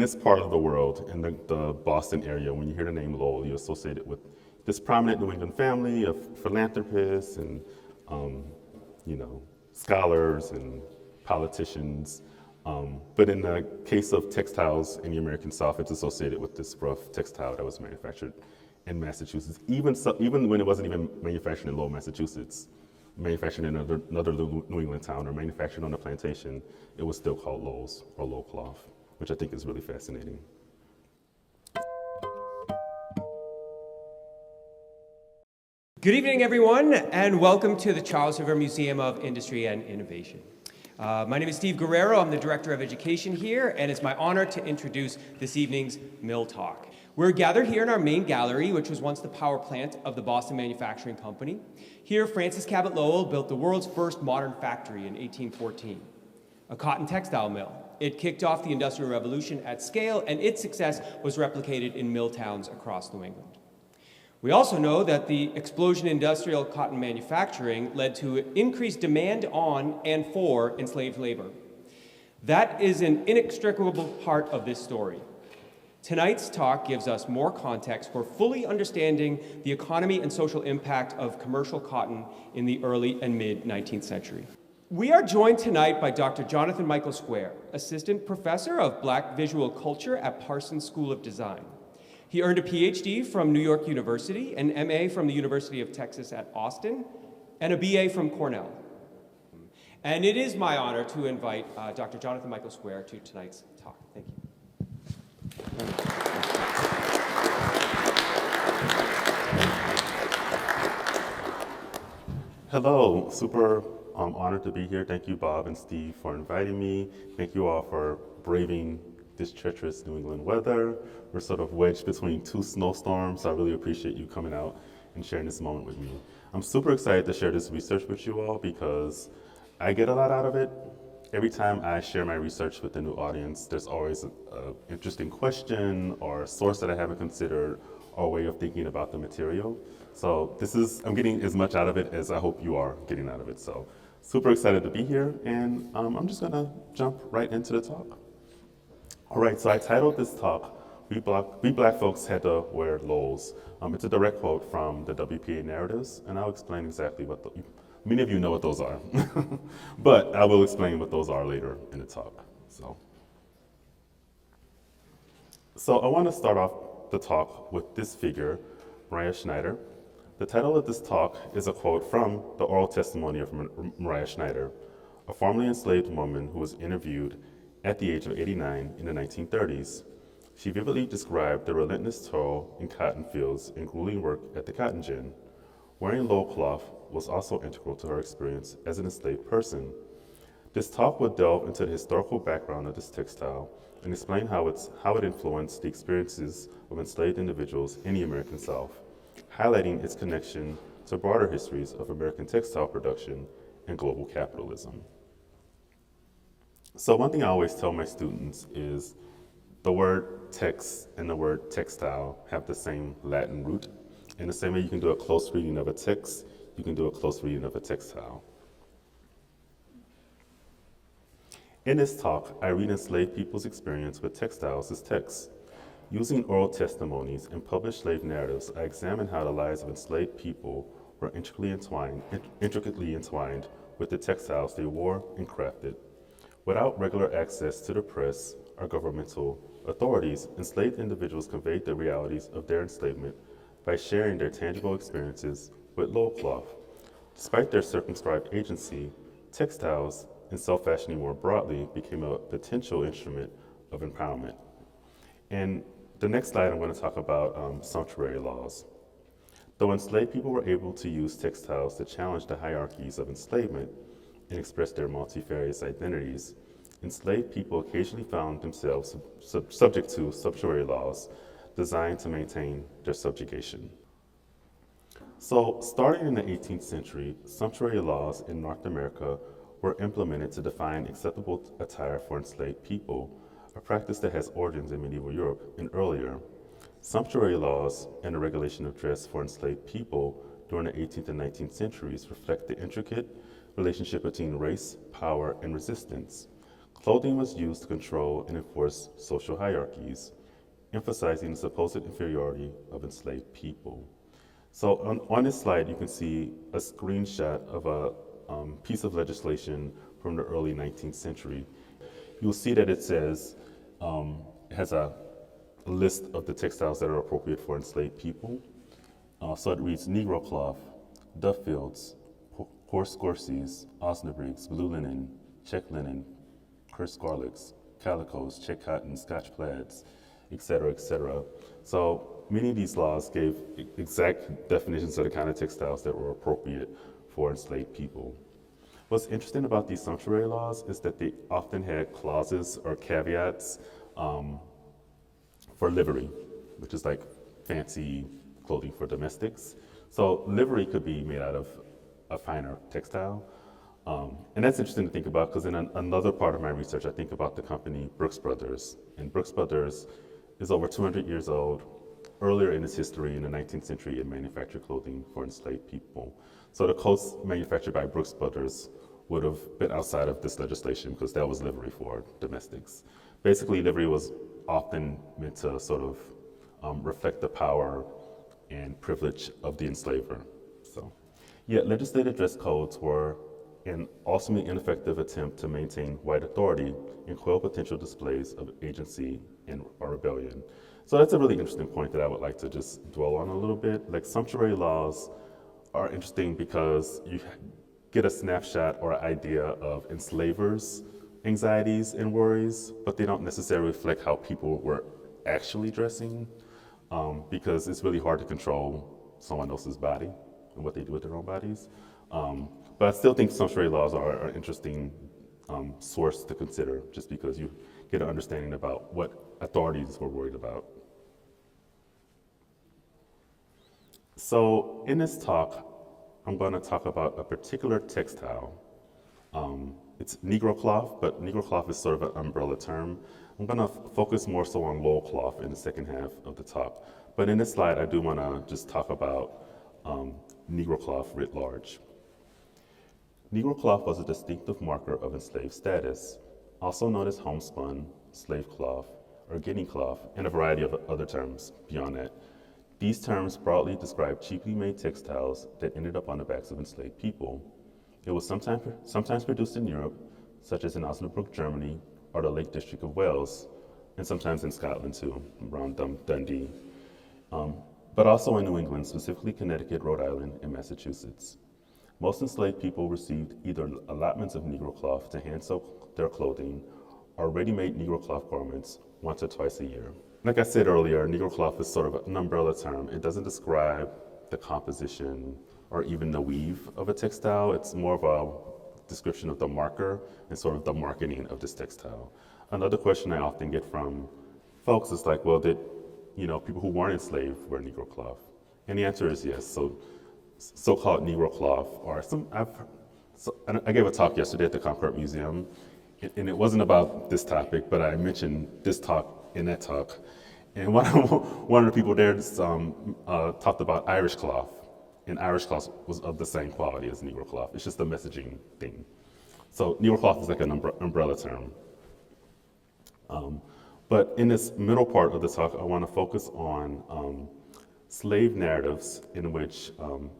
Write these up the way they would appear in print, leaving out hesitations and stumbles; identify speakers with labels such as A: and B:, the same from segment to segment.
A: this part of the world, in the Boston area, when you hear the name Lowell, you associate it with this prominent New England family of philanthropists and scholars and politicians. But in the case of textiles in the American South, it's associated with this rough textile that was manufactured in Massachusetts. Even when it wasn't even manufactured in Lowell, Massachusetts, manufactured in another New England town or manufactured on a plantation, it was still called Lowell's or Lowell cloth, which I think is really fascinating.
B: Good evening, everyone, and welcome to the Charles River Museum of Industry and Innovation. My name is Steve Guerrero. I'm the Director of Education here, and it's my honor to introduce this evening's Mill Talk. We're gathered here in our main gallery, which was once the power plant of the Boston Manufacturing Company. Here, Francis Cabot Lowell built the world's first modern factory in 1814, a cotton textile mill. It kicked off the Industrial Revolution at scale, and its success was replicated in mill towns across New England. We also know that the explosion in industrial cotton manufacturing led to increased demand on and for enslaved labor. That is an inextricable part of this story. Tonight's talk gives us more context for fully understanding the economy and social impact of commercial cotton in the early and mid-19th century. We are joined tonight by Dr. Jonathan Michael Square, Assistant Professor of Black Visual Culture at Parsons School of Design. He earned a PhD from New York University, an MA from the University of Texas at Austin, and a BA from Cornell. And it is my honor to invite Dr. Jonathan Michael Square to tonight's talk. Thank you.
A: Hello, super honored to be here. Thank you, Bob and Steve, for inviting me. Thank you all for braving this treacherous New England weather. We're sort of wedged between two snowstorms, so I really appreciate you coming out and sharing this moment with me. I'm super excited to share this research with you all because I get a lot out of it. Every time I share my research with a new audience, there's always an interesting question or a source that I haven't considered or a way of thinking about the material. So I'm getting as much out of it as I hope you are getting out of it. So super excited to be here, and I'm just gonna jump right into the talk. All right, so I titled this talk, We Black Folks Had to Wear Lowells. It's a direct quote from the WPA narratives, and I'll explain exactly what many of you know what those are, but I will explain what those are later in the talk. So I want to start off the talk with this figure, Mariah Schneider. The title of this talk is a quote from the oral testimony of Mariah Schneider, a formerly enslaved woman who was interviewed at the age of 89 in the 1930s. She vividly described the relentless toil in cotton fields and grueling work at the cotton gin. Wearing Lowell cloth was also integral to her experience as an enslaved person. This talk will delve into the historical background of this textile and explain how it influenced the experiences of enslaved individuals in the American South, highlighting its connection to broader histories of American textile production and global capitalism. So one thing I always tell my students is the word text and the word textile have the same Latin root. In the same way you can do a close reading of a text, you can do a close reading of a textile. In this talk, I read enslaved people's experience with textiles as texts. Using oral testimonies and published slave narratives, I examine how the lives of enslaved people were intricately entwined with the textiles they wore and crafted. Without regular access to the press or governmental authorities, enslaved individuals conveyed the realities of their enslavement by sharing their tangible experiences with Lowell cloth. Despite their circumscribed agency, textiles, and self-fashioning more broadly, became a potential instrument of empowerment. And the next slide, I'm going to talk about sumptuary laws. Though enslaved people were able to use textiles to challenge the hierarchies of enslavement and express their multifarious identities, enslaved people occasionally found themselves subject to sumptuary laws designed to maintain their subjugation. So, starting in the 18th century, sumptuary laws in North America were implemented to define acceptable attire for enslaved people, a practice that has origins in medieval Europe and earlier. Sumptuary laws and the regulation of dress for enslaved people during the 18th and 19th centuries reflect the intricate relationship between race, power, and resistance. Clothing was used to control and enforce social hierarchies, emphasizing the supposed inferiority of enslaved people. So on this slide, you can see a screenshot of a piece of legislation from the early 19th century. You'll see that it says, it has a list of the textiles that are appropriate for enslaved people. So it reads Negro cloth, Duffields, coarse gorseys, osnabrigs, blue linen, check linen, curse garlics, calicos, check cotton, Scotch plaids, et cetera, et cetera. So many of these laws gave exact definitions of the kind of textiles that were appropriate for enslaved people. What's interesting about these sumptuary laws is that they often had clauses or caveats for livery, which is like fancy clothing for domestics. So livery could be made out of a finer textile. And that's interesting to think about because in another part of my research, I think about the company Brooks Brothers. And Brooks Brothers is over 200 years old. Earlier in its history, in the 19th century, it manufactured clothing for enslaved people. So the coats manufactured by Brooks Brothers would have been outside of this legislation because that was livery for domestics. Basically, livery was often meant to sort of reflect the power and privilege of the enslaver. So, yet legislative dress codes were an ultimately ineffective attempt to maintain white authority and quell potential displays of agency and or rebellion. So that's a really interesting point that I would like to just dwell on a little bit. Like sumptuary laws are interesting because you get a snapshot or idea of enslavers' anxieties and worries, but they don't necessarily reflect how people were actually dressing because it's really hard to control someone else's body and what they do with their own bodies. But I still think sumptuary laws are an interesting source to consider just because you get an understanding about what authorities were worried about. So in this talk, I'm going to talk about a particular textile. It's Negro cloth, but Negro cloth is sort of an umbrella term. I'm going to focus more so on Lowell cloth in the second half of the talk. But in this slide, I do want to just talk about Negro cloth writ large. Negro cloth was a distinctive marker of enslaved status, also known as homespun, slave cloth, or guinea cloth, and a variety of other terms beyond that. These terms broadly describe cheaply made textiles that ended up on the backs of enslaved people. It was sometimes produced in Europe, such as in Osnabrück, Germany, or the Lake District of Wales, and sometimes in Scotland too, around Dundee. But also in New England, specifically Connecticut, Rhode Island, and Massachusetts. Most enslaved people received either allotments of Negro cloth to hand sew their clothing or ready-made Negro cloth garments once or twice a year. Like I said earlier, Negro cloth is sort of an umbrella term. It doesn't describe the composition or even the weave of a textile. It's more of a description of the marker and sort of the marketing of this textile. Another question I often get from folks is like, well, did people who weren't enslaved wear Negro cloth? And the answer is yes. So-called Negro cloth, or I gave a talk yesterday at the Concord Museum, and it wasn't about this topic, but I mentioned this talk in that talk. And one of the people there talked about Irish cloth, and Irish cloth was of the same quality as Negro cloth. It's just a messaging thing. So Negro cloth is like an umbrella term. But in this middle part of the talk, I want to focus on slave narratives in which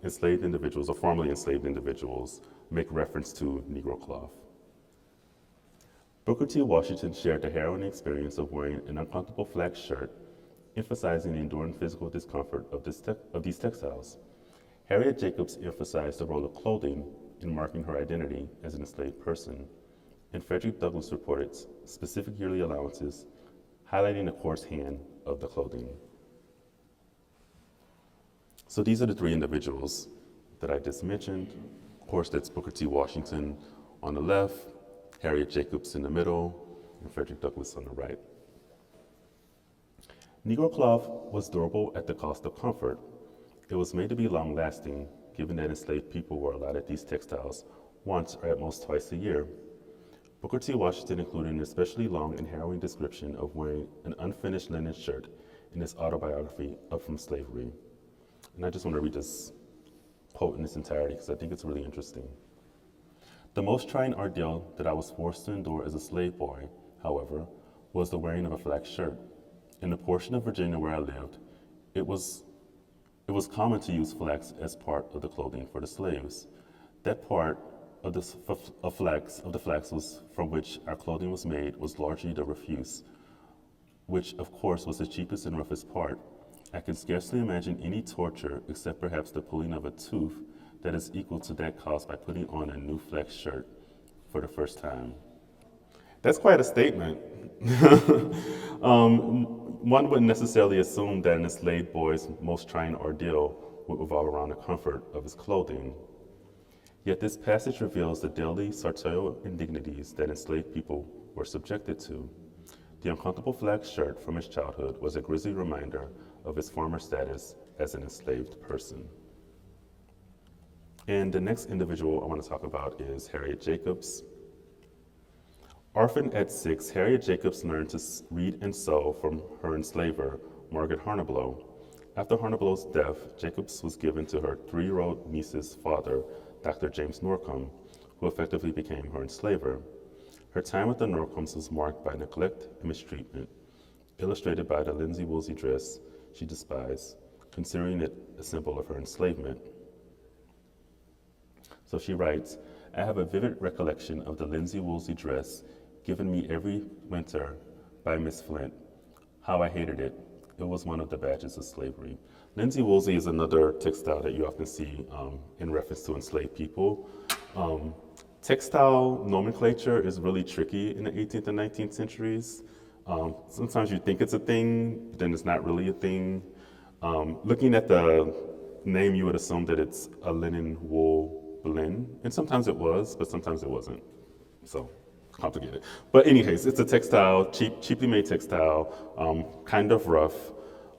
A: enslaved individuals or formerly enslaved individuals make reference to Negro cloth. Booker T. Washington shared the harrowing experience of wearing an uncomfortable flagged shirt, emphasizing the enduring physical discomfort of these textiles. Harriet Jacobs emphasized the role of clothing in marking her identity as an enslaved person, and Frederick Douglass reported specific yearly allowances, highlighting the coarse hand of the clothing. So these are the three individuals that I just mentioned. Of course, that's Booker T. Washington on the left, Harriet Jacobs in the middle, and Frederick Douglass on the right. Negro cloth was durable at the cost of comfort. It was made to be long-lasting, given that enslaved people were allotted these textiles once or at most twice a year. Booker T. Washington included an especially long and harrowing description of wearing an unfinished linen shirt in his autobiography, Up From Slavery. And I just want to read this quote in its entirety because I think it's really interesting. The most trying ordeal that I was forced to endure as a slave boy, however, was the wearing of a flax shirt. In the portion of Virginia where I lived, it was common to use flax as part of the clothing for the slaves. That part of the flax was from which our clothing was made was largely the refuse, which of course was the cheapest and roughest part. I can scarcely imagine any torture except perhaps the pulling of a tooth that is equal to that caused by putting on a new flax shirt for the first time. That's quite a statement. One wouldn't necessarily assume that an enslaved boy's most trying ordeal would revolve around the comfort of his clothing. Yet this passage reveals the daily sartorial indignities that enslaved people were subjected to. The uncomfortable flax shirt from his childhood was a grisly reminder of his former status as an enslaved person. And the next individual I want to talk about is Harriet Jacobs. Orphaned at 6, Harriet Jacobs learned to read and sew from her enslaver, Margaret Harneblow. After Harneblow's death, Jacobs was given to her 3-year-old niece's father, Dr. James Norcom, who effectively became her enslaver. Her time with the Norcoms was marked by neglect and mistreatment, illustrated by the linsey-woolsey dress she despised, considering it a symbol of her enslavement. So she writes, I have a vivid recollection of the linsey-woolsey dress given me every winter by Miss Flint. How I hated it. It was one of the badges of slavery. Linsey-woolsey is another textile that you often see in reference to enslaved people. Textile nomenclature is really tricky in the 18th and 19th centuries. Sometimes you think it's a thing, but then it's not really a thing. Looking at the name, you would assume that it's a linen wool blend, and sometimes it was, but sometimes it wasn't. So complicated. But anyways, it's a textile, cheaply made textile, kind of rough,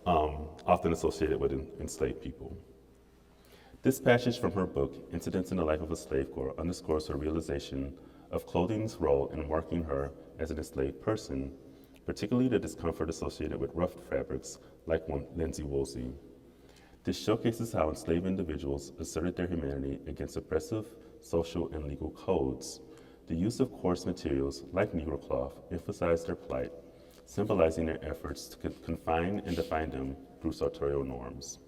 A: often associated with enslaved people. This passage from her book, Incidents in the Life of a Slave Girl, underscores her realization of clothing's role in marking her as an enslaved person, particularly the discomfort associated with rough fabrics like linsey-woolsey. This showcases how enslaved individuals asserted their humanity against oppressive social and legal codes. The use of coarse materials like Negro cloth emphasized their plight, symbolizing their efforts to confine and define them through sartorial norms.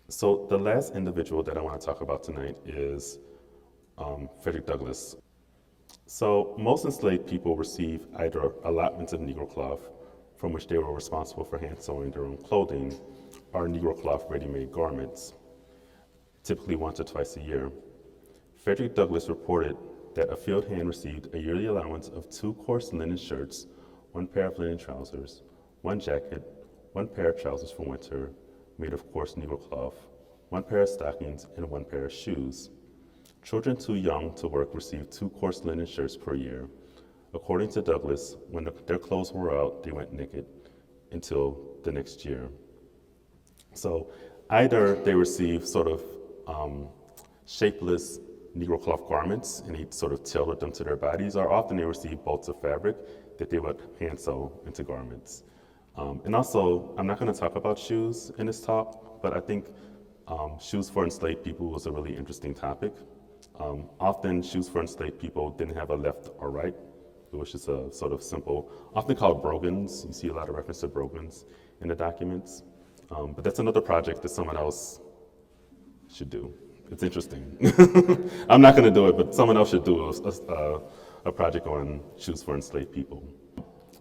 A: So the last individual that I want to talk about tonight is Frederick Douglass. So most enslaved people receive either allotments of Negro cloth, from which they were responsible for hand sewing their own clothing, or Negro cloth ready-made garments, typically once or twice a year. Frederick Douglass reported that a field hand received a yearly allowance of 2 coarse linen shirts, 1 pair of linen trousers, 1 jacket, 1 pair of trousers for winter, made of coarse Negro cloth, 1 pair of stockings, and 1 pair of shoes. Children too young to work received 2 coarse linen shirts per year. According to Douglass, when their clothes were out, they went naked until the next year. So either they received sort of shapeless Negro cloth garments and he sort of tailored them to their bodies, or often they received bolts of fabric that they would hand sew into garments. And also, I'm not going to talk about shoes in this talk, but I think shoes for enslaved people was a really interesting topic. Often shoes for enslaved people didn't have a left or right. It was just a sort of simple, often called brogans. You see a lot of reference to brogans in the documents. But that's another project that someone else should do. It's interesting. I'm not going to do it, but someone else should do a project on shoes for enslaved people.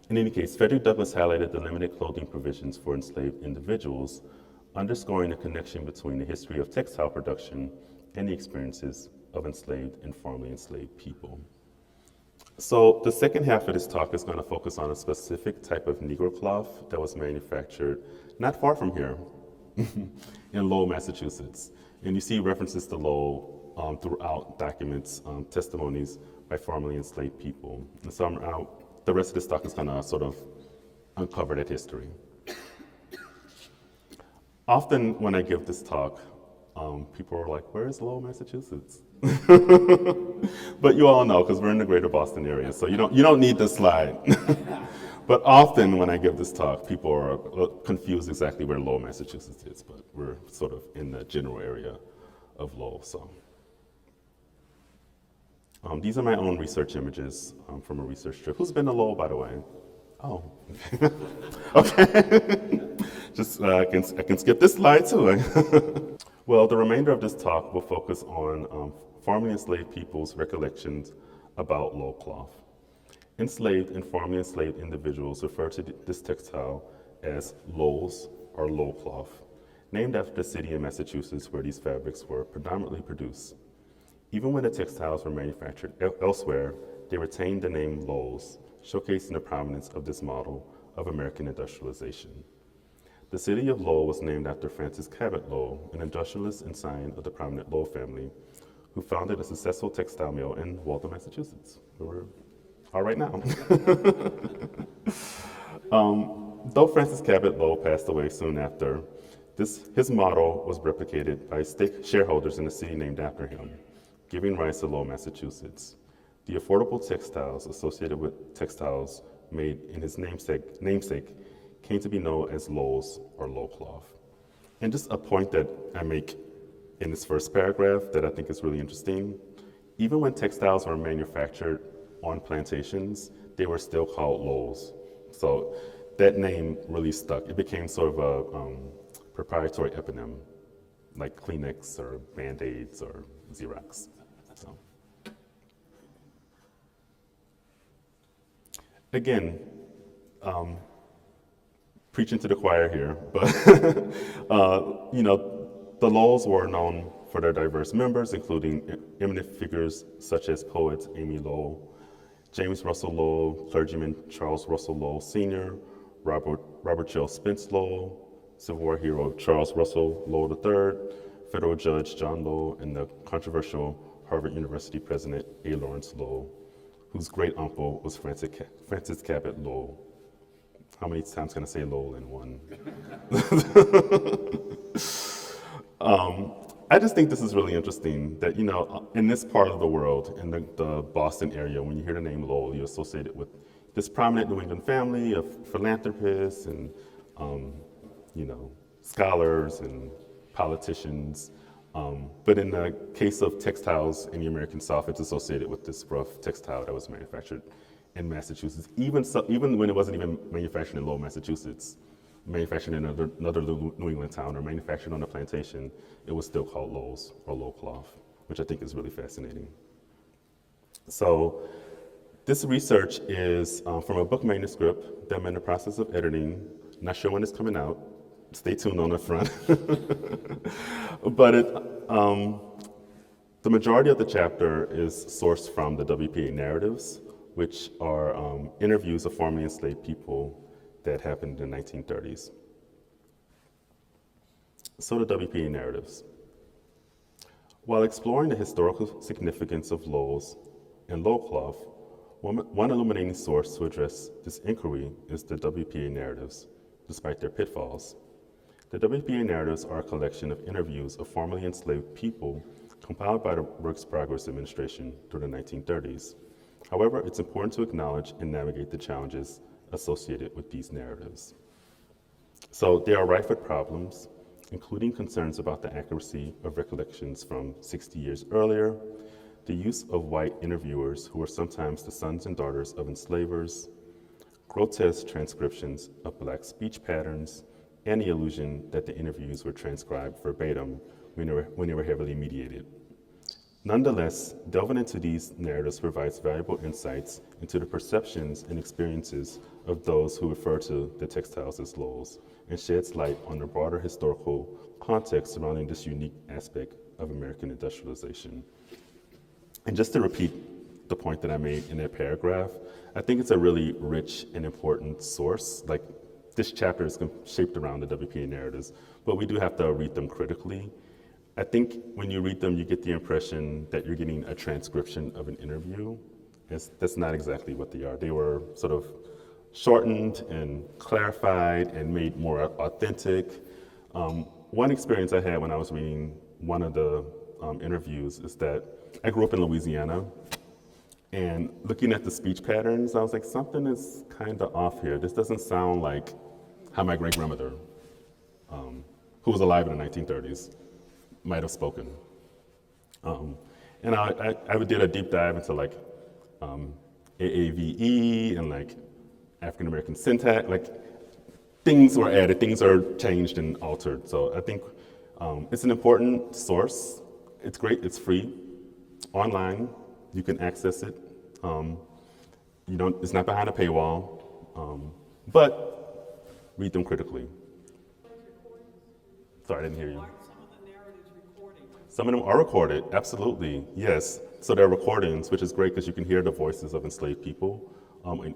A: In any case, Frederick Douglass highlighted the limited clothing provisions for enslaved individuals, underscoring the connection between the history of textile production and the experiences of enslaved and formerly enslaved people. So the second half of this talk is going to focus on a specific type of Negro cloth that was manufactured not far from here, in Lowell, Massachusetts. And you see references to Lowell throughout documents, testimonies by formerly enslaved people. And so the rest of this talk is going to sort of uncover that history. Often when I give this talk, people are like, where is Lowell, Massachusetts? But you all know, because we're in the greater Boston area, so you don't need this slide. But often when I give this talk, people are confused exactly where Lowell, Massachusetts is, but we're sort of in the general area of Lowell. So These are my own research images from a research trip. Who's been to Lowell, by the way? Oh, okay. Just I can skip this slide too. Well, the remainder of this talk will focus on formerly enslaved people's recollections about Lowell cloth. Enslaved and formerly enslaved individuals refer to this textile as Lowell's or Lowell cloth, named after the city in Massachusetts where these fabrics were predominantly produced. Even when the textiles were manufactured elsewhere, they retained the name Lowell's, showcasing the prominence of this model of American industrialization. The city of Lowell was named after Francis Cabot Lowell, an industrialist and scion of the prominent Lowell family, who founded a successful textile mill in Waltham, Massachusetts, where we are right now. Though Francis Cabot Lowell passed away soon after, his model was replicated by shareholders in a city named after him, giving rise to Lowell, Massachusetts. The affordable textiles associated with textiles made in his namesake came to be known as Lowell's or Lowell cloth. And just a point that I make in this first paragraph that I think is really interesting, even when textiles were manufactured on plantations, they were still called Lowell's. So that name really stuck. It became sort of a proprietary eponym, like Kleenex or Band-Aids or Xerox. So. Again, preaching to the choir here, but the Lowells were known for their diverse members, including eminent figures such as poets Amy Lowell, James Russell Lowell, clergyman Charles Russell Lowell Sr., Robert Jill Spence Lowell, Civil War hero Charles Russell Lowell III, federal judge John Lowell, and the controversial Harvard University president A. Lawrence Lowell, whose great uncle was Francis Cabot Lowell. How many times can I say Lowell in one? I just think this is really interesting that, in this part of the world, in the Boston area, when you hear the name Lowell, you associate it with this prominent New England family of philanthropists and, scholars and politicians. But in the case of textiles in the American South, it's associated with this rough textile that was manufactured in Massachusetts. Even when it wasn't even manufactured in Lowell, Massachusetts, manufactured in another New England town or manufactured on a plantation, it was still called Lowell's or Lowell cloth, which I think is really fascinating. So this research is from a book manuscript that I'm in the process of editing. Not sure when it's coming out. Stay tuned on the front. But the majority of the chapter is sourced from the WPA narratives, which are interviews of formerly enslaved people that happened in the 1930s. So the WPA narratives. While exploring the historical significance of Lowell's and Lowell cloth, one illuminating source to address this inquiry is the WPA narratives, despite their pitfalls. The WPA narratives are a collection of interviews of formerly enslaved people compiled by the Works Progress Administration through the 1930s. However, it's important to acknowledge and navigate the challenges associated with these narratives. So they are rife with problems, including concerns about the accuracy of recollections from 60 years earlier, the use of white interviewers who were sometimes the sons and daughters of enslavers, grotesque transcriptions of Black speech patterns, and the illusion that the interviews were transcribed verbatim when they were heavily mediated. Nonetheless, delving into these narratives provides valuable insights into the perceptions and experiences of those who refer to the textiles as Lowell's, and sheds light on the broader historical context surrounding this unique aspect of American industrialization. And just to repeat the point that I made in that paragraph, I think it's a really rich and important source. Like, this chapter is shaped around the WPA narratives, but we do have to read them critically. I think when you read them, you get the impression that you're getting a transcription of an interview. That's not exactly what they are. They were sort of shortened and clarified and made more authentic. One experience I had when I was reading one of the interviews is that I grew up in Louisiana, and looking at the speech patterns, I was like, something is kind of off here. This doesn't sound like how my great-grandmother, who was alive in the 1930s, might have spoken. And And I did a deep dive into like AAVE and like African American syntax, like things were added, things are changed and altered. So I think it's an important source. It's great, it's free, online, you can access it. It's not behind a paywall, but read them critically. Sorry, I didn't hear you.
C: Aren't some of the narratives recorded?
A: Some of them are recorded, absolutely, yes. So they're recordings, which is great because you can hear the voices of enslaved people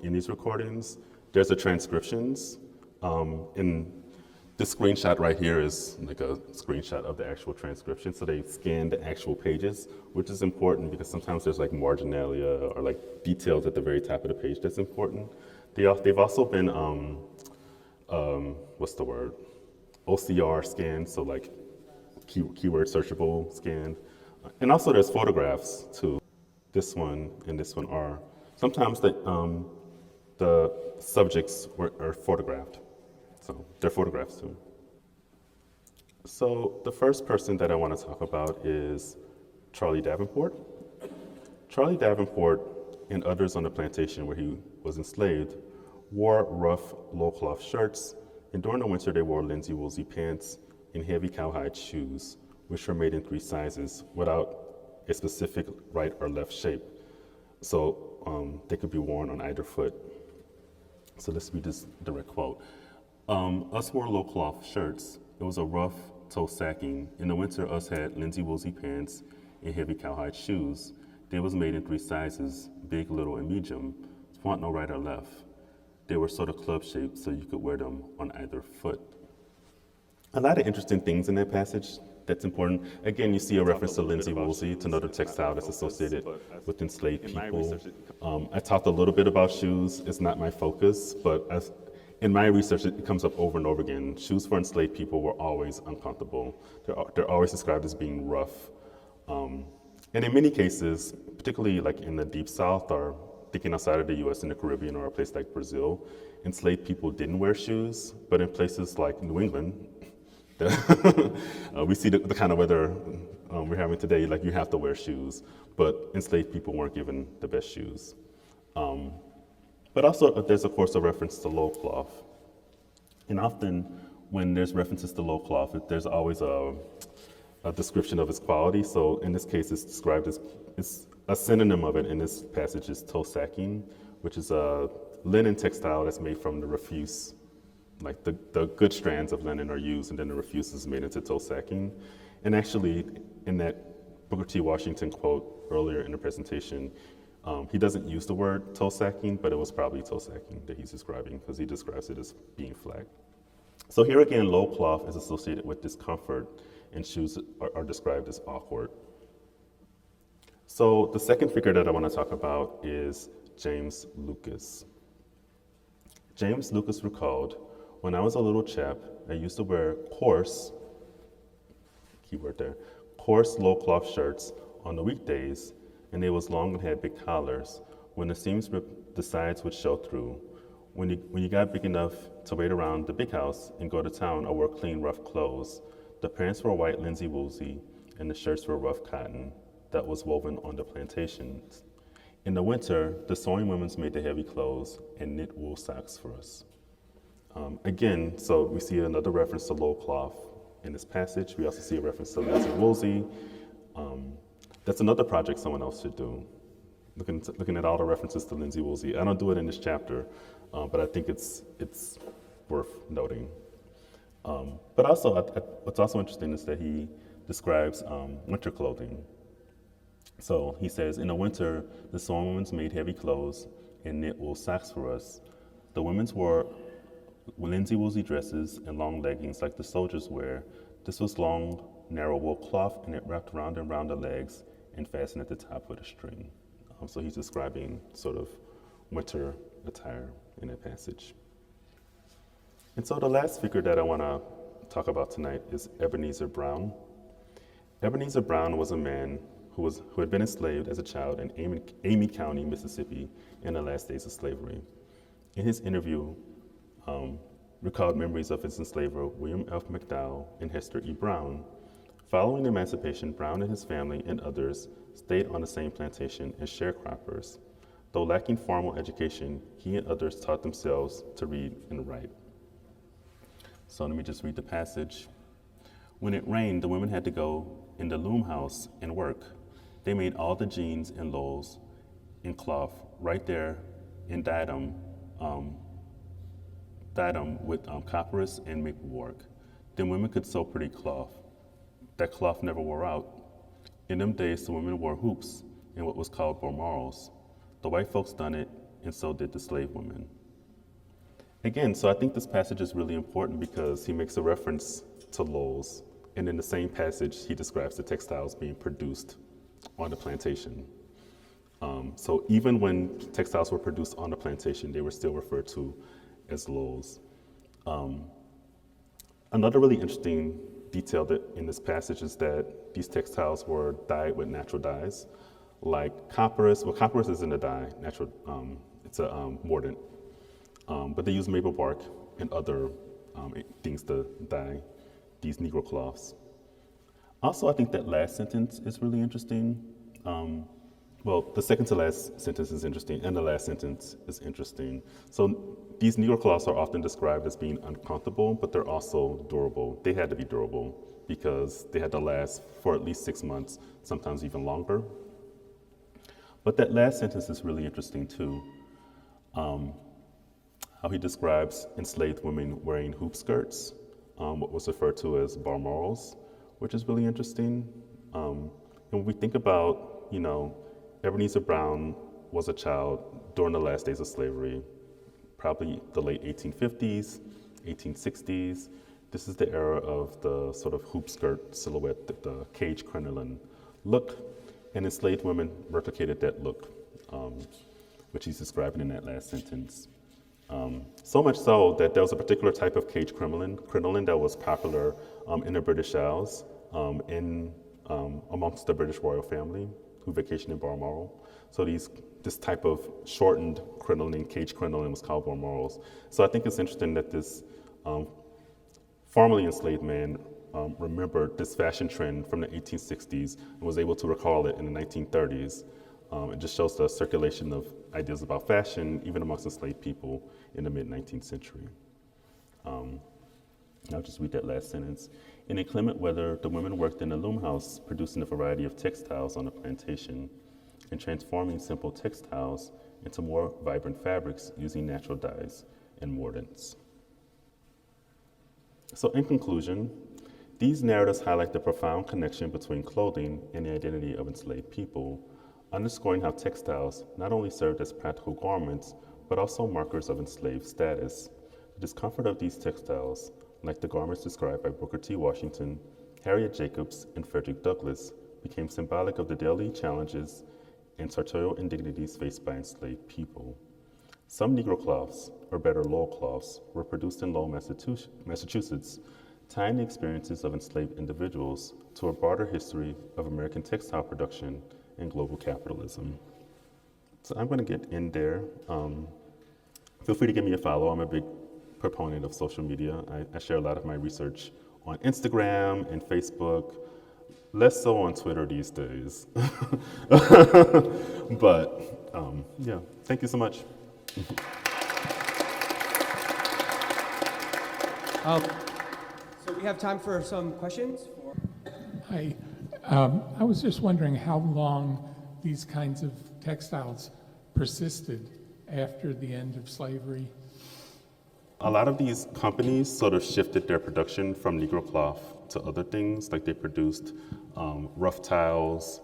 A: in these recordings. There's the transcriptions, and this screenshot right here is like a screenshot of the actual transcription. So they scanned the actual pages, which is important because sometimes there's like marginalia or like details at the very top of the page that's important. They've also been, what's the word? OCR scanned, so like keyword searchable scanned. And also there's photographs too. This one and this one are, sometimes the subjects are photographed. So they're photographs too. So the first person that I want to talk about is Charlie Davenport. Charlie Davenport and others on the plantation where he was enslaved wore rough low-cloth shirts, and during the winter they wore linsey-woolsey pants and heavy cowhide shoes, which were made in 3 sizes without a specific right or left shape. So they could be worn on either foot. So let's read this direct quote. Us wore low-cloth shirts. It was a rough toe sacking. In the winter, us had linsey-woolsey pants and heavy cowhide shoes. They was made in 3 sizes, big, little, and medium. Want no right or left. They were sort of club-shaped, so you could wear them on either foot. A lot of interesting things in that passage that's important. Again, you see a reference to linsey-woolsey, to another textile that's associated with enslaved people. I talked a little bit about shoes. It's not my focus, but in my research, it comes up over and over again. Shoes for enslaved people were always uncomfortable. They're always described as being rough. And in many cases, particularly like in the Deep South or thinking outside of the US in the Caribbean or a place like Brazil, enslaved people didn't wear shoes, but in places like New England, we see the kind of weather we're having today, like you have to wear shoes, but enslaved people weren't given the best shoes. But also there's of course a reference to low cloth. And often when there's references to low cloth, there's always a description of its quality. So in this case, it's described as, it's a synonym of it in this passage is toe sacking, which is a linen textile that's made from the refuse. Like the good strands of linen are used and then the refuse is made into toe sacking. And actually in that Booker T. Washington quote earlier in the presentation, he doesn't use the word toe sacking, but it was probably toe sacking that he's describing because he describes it as being flat. So here again, low cloth is associated with discomfort and shoes are described as awkward. So the second figure that I want to talk about is James Lucas. James Lucas recalled, when I was a little chap, I used to wear coarse, keyword there, coarse low cloth shirts on the weekdays, and they was long and had big collars. When the seams ripped, the sides would show through. When you got big enough to wait around the big house and go to town or wear clean, rough clothes, the pants were white linsey-woolsey, and the shirts were rough cotton that was woven on the plantations. In the winter, the sewing women made the heavy clothes and knit wool socks for us. Again, so we see another reference to low cloth in this passage. We also see a reference to linsey-woolsey. That's another project someone else should do, looking at all the references to linsey-woolsey. I don't do it in this chapter, but I think it's worth noting. But also, what's also interesting is that he describes winter clothing. So he says, in the winter, the sewing women made heavy clothes and knit wool socks for us. The women wore linsey-woolsey dresses and long leggings like the soldiers wear. This was long, narrow wool cloth, and it wrapped round and round the legs and fastened at the top with a string. So he's describing sort of winter attire in that passage. And so the last figure that I want to talk about tonight is Ebenezer Brown. Ebenezer Brown was a man who had been enslaved as a child in Amy County, Mississippi, in the last days of slavery. In his interview, recalled memories of his enslaver, William F. McDowell and Hester E. Brown, Following emancipation, Brown and his family and others stayed on the same plantation as sharecroppers. Though lacking formal education, he and others taught themselves to read and write. So let me just read the passage. When it rained, the women had to go in the loom house and work. They made all the jeans and Lowells in cloth right there and dyed them with copperas and maple work. Then women could sew pretty cloth. That cloth never wore out. In them days, the women wore hoops and what was called bormorals. The white folks done it, and so did the slave women. Again, so I think this passage is really important because he makes a reference to Lowell's, and in the same passage, he describes the textiles being produced on the plantation. So even when textiles were produced on the plantation, they were still referred to as Lowell's. Another really interesting detail that in this passage is that these textiles were dyed with natural dyes, like copperas. Well, copperas isn't a dye, natural. It's a mordant, but they use maple bark and other things to dye these Negro cloths. Also, I think that last sentence is really interesting. Well, the second to last sentence is interesting, and the last sentence is interesting. So these Negro cloths are often described as being uncomfortable, but they're also durable. They had to be durable because they had to last for at least 6 months, sometimes even longer. But that last sentence is really interesting too. How he describes enslaved women wearing hoop skirts, what was referred to as balmorals, which is really interesting. And when we think about, Ebenezer Brown was a child during the last days of slavery, probably the late 1850s, 1860s. This is the era of the sort of hoop skirt silhouette, the cage crinoline look, and enslaved women replicated that look, which he's describing in that last sentence. So much so that there was a particular type of cage crinoline that was popular in the British Isles, amongst the British royal family who vacationed in Balmoral. So this type of shortened crinoline, cage crinoline, was called Balmorals. So I think it's interesting that this formerly enslaved man remembered this fashion trend from the 1860s and was able to recall it in the 1930s. It just shows the circulation of ideas about fashion, even amongst enslaved people in the mid-19th century. I'll just read that last sentence. In inclement weather, the women worked in a loom house, producing a variety of textiles on the plantation and transforming simple textiles into more vibrant fabrics using natural dyes and mordants. So in conclusion, these narratives highlight the profound connection between clothing and the identity of enslaved people, underscoring how textiles not only served as practical garments, but also markers of enslaved status. The discomfort of these textiles, like the garments described by Booker T. Washington, Harriet Jacobs, and Frederick Douglass, became symbolic of the daily challenges and sartorial indignities faced by enslaved people. Some Negro cloths, or better Lowell cloths, were produced in Lowell, Massachusetts, tying the experiences of enslaved individuals to a broader history of American textile production and global capitalism. So I'm going to get in there. Feel free to give me a follow. I'm a big proponent of social media. I share a lot of my research on Instagram and Facebook, less so on Twitter these days. But yeah, thank you so much.
B: So we have time for some questions.
D: Hi. I was just wondering how long these kinds of textiles persisted after the end of slavery.
A: A lot of these companies sort of shifted their production from Negro cloth to other things, like they produced rough tiles,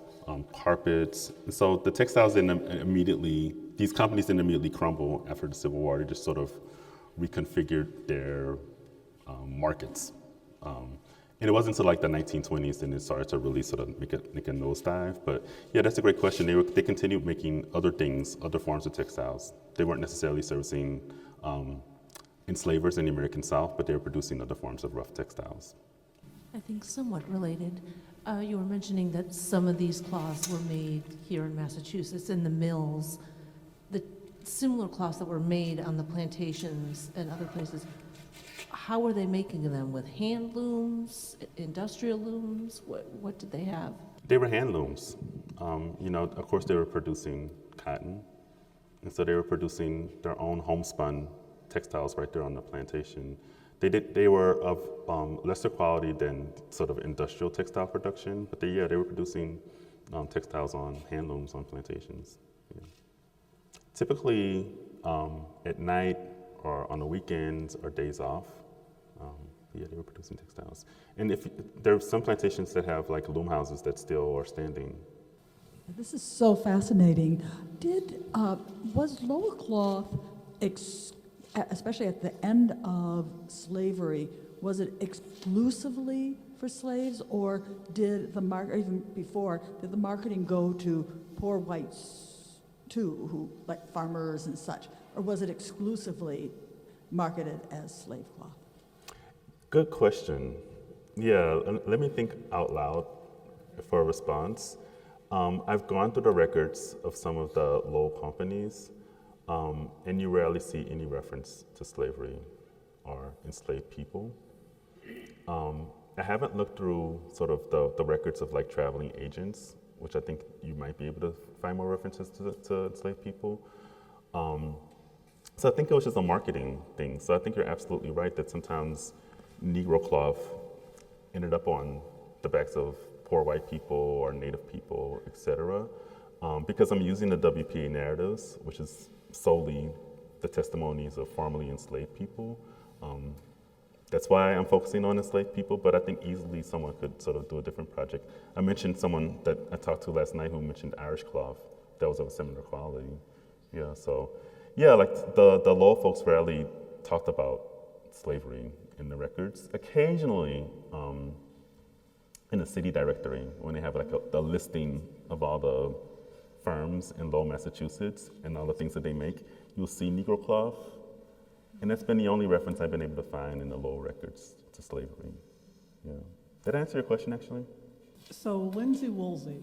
A: carpets. And so the textiles these companies didn't immediately crumble after the Civil War. They just sort of reconfigured their markets. And it wasn't until like the 1920s that it started to really sort of make a nosedive. But yeah, that's a great question. They continued making other things, other forms of textiles. They weren't necessarily servicing enslavers in the American South, but they were producing other forms of rough textiles.
E: I think somewhat related. You were mentioning that some of these cloths were made here in Massachusetts in the mills. The similar cloths that were made on the plantations and other places, how were they making them? With hand looms, industrial looms? What did they have?
A: They were hand looms. Of course, they were producing cotton, and so they were producing their own homespun textiles right there on the plantation. They were of lesser quality than sort of industrial textile production, but they were producing textiles on hand looms on plantations. Yeah. Typically at night or on the weekends or days off, they were producing textiles. And if there are some plantations that have like loom houses that still are standing.
C: This is so fascinating. Was Lowell cloth, especially at the end of slavery, was it exclusively for slaves, or did even before, did the marketing go to poor whites too, who like farmers and such, or was it exclusively marketed as slave cloth?
A: Good question. Yeah, let me think out loud for a response. I've gone through the records of some of the Lowell companies, and you rarely see any reference to slavery or enslaved people. I haven't looked through sort of the records of like traveling agents, which I think you might be able to find more references to enslaved people. So I think it was just a marketing thing. So I think you're absolutely right that sometimes Negro cloth ended up on the backs of poor white people or Native people, et cetera. Because I'm using the WPA narratives, which is solely the testimonies of formerly enslaved people. That's why I'm focusing on enslaved people, but I think easily someone could sort of do a different project. I mentioned someone that I talked to last night who mentioned Irish cloth that was of a similar quality. Yeah, so, yeah, like the Lowell folks rarely talked about slavery in the records. Occasionally, in the city directory, when they have like a listing of all the firms in Lowell, Massachusetts, and all the things that they make, you'll see Negro cloth. And that's been the only reference I've been able to find in the Lowell records to slavery. Yeah. Did I answer your question, actually?
C: So linsey woolsey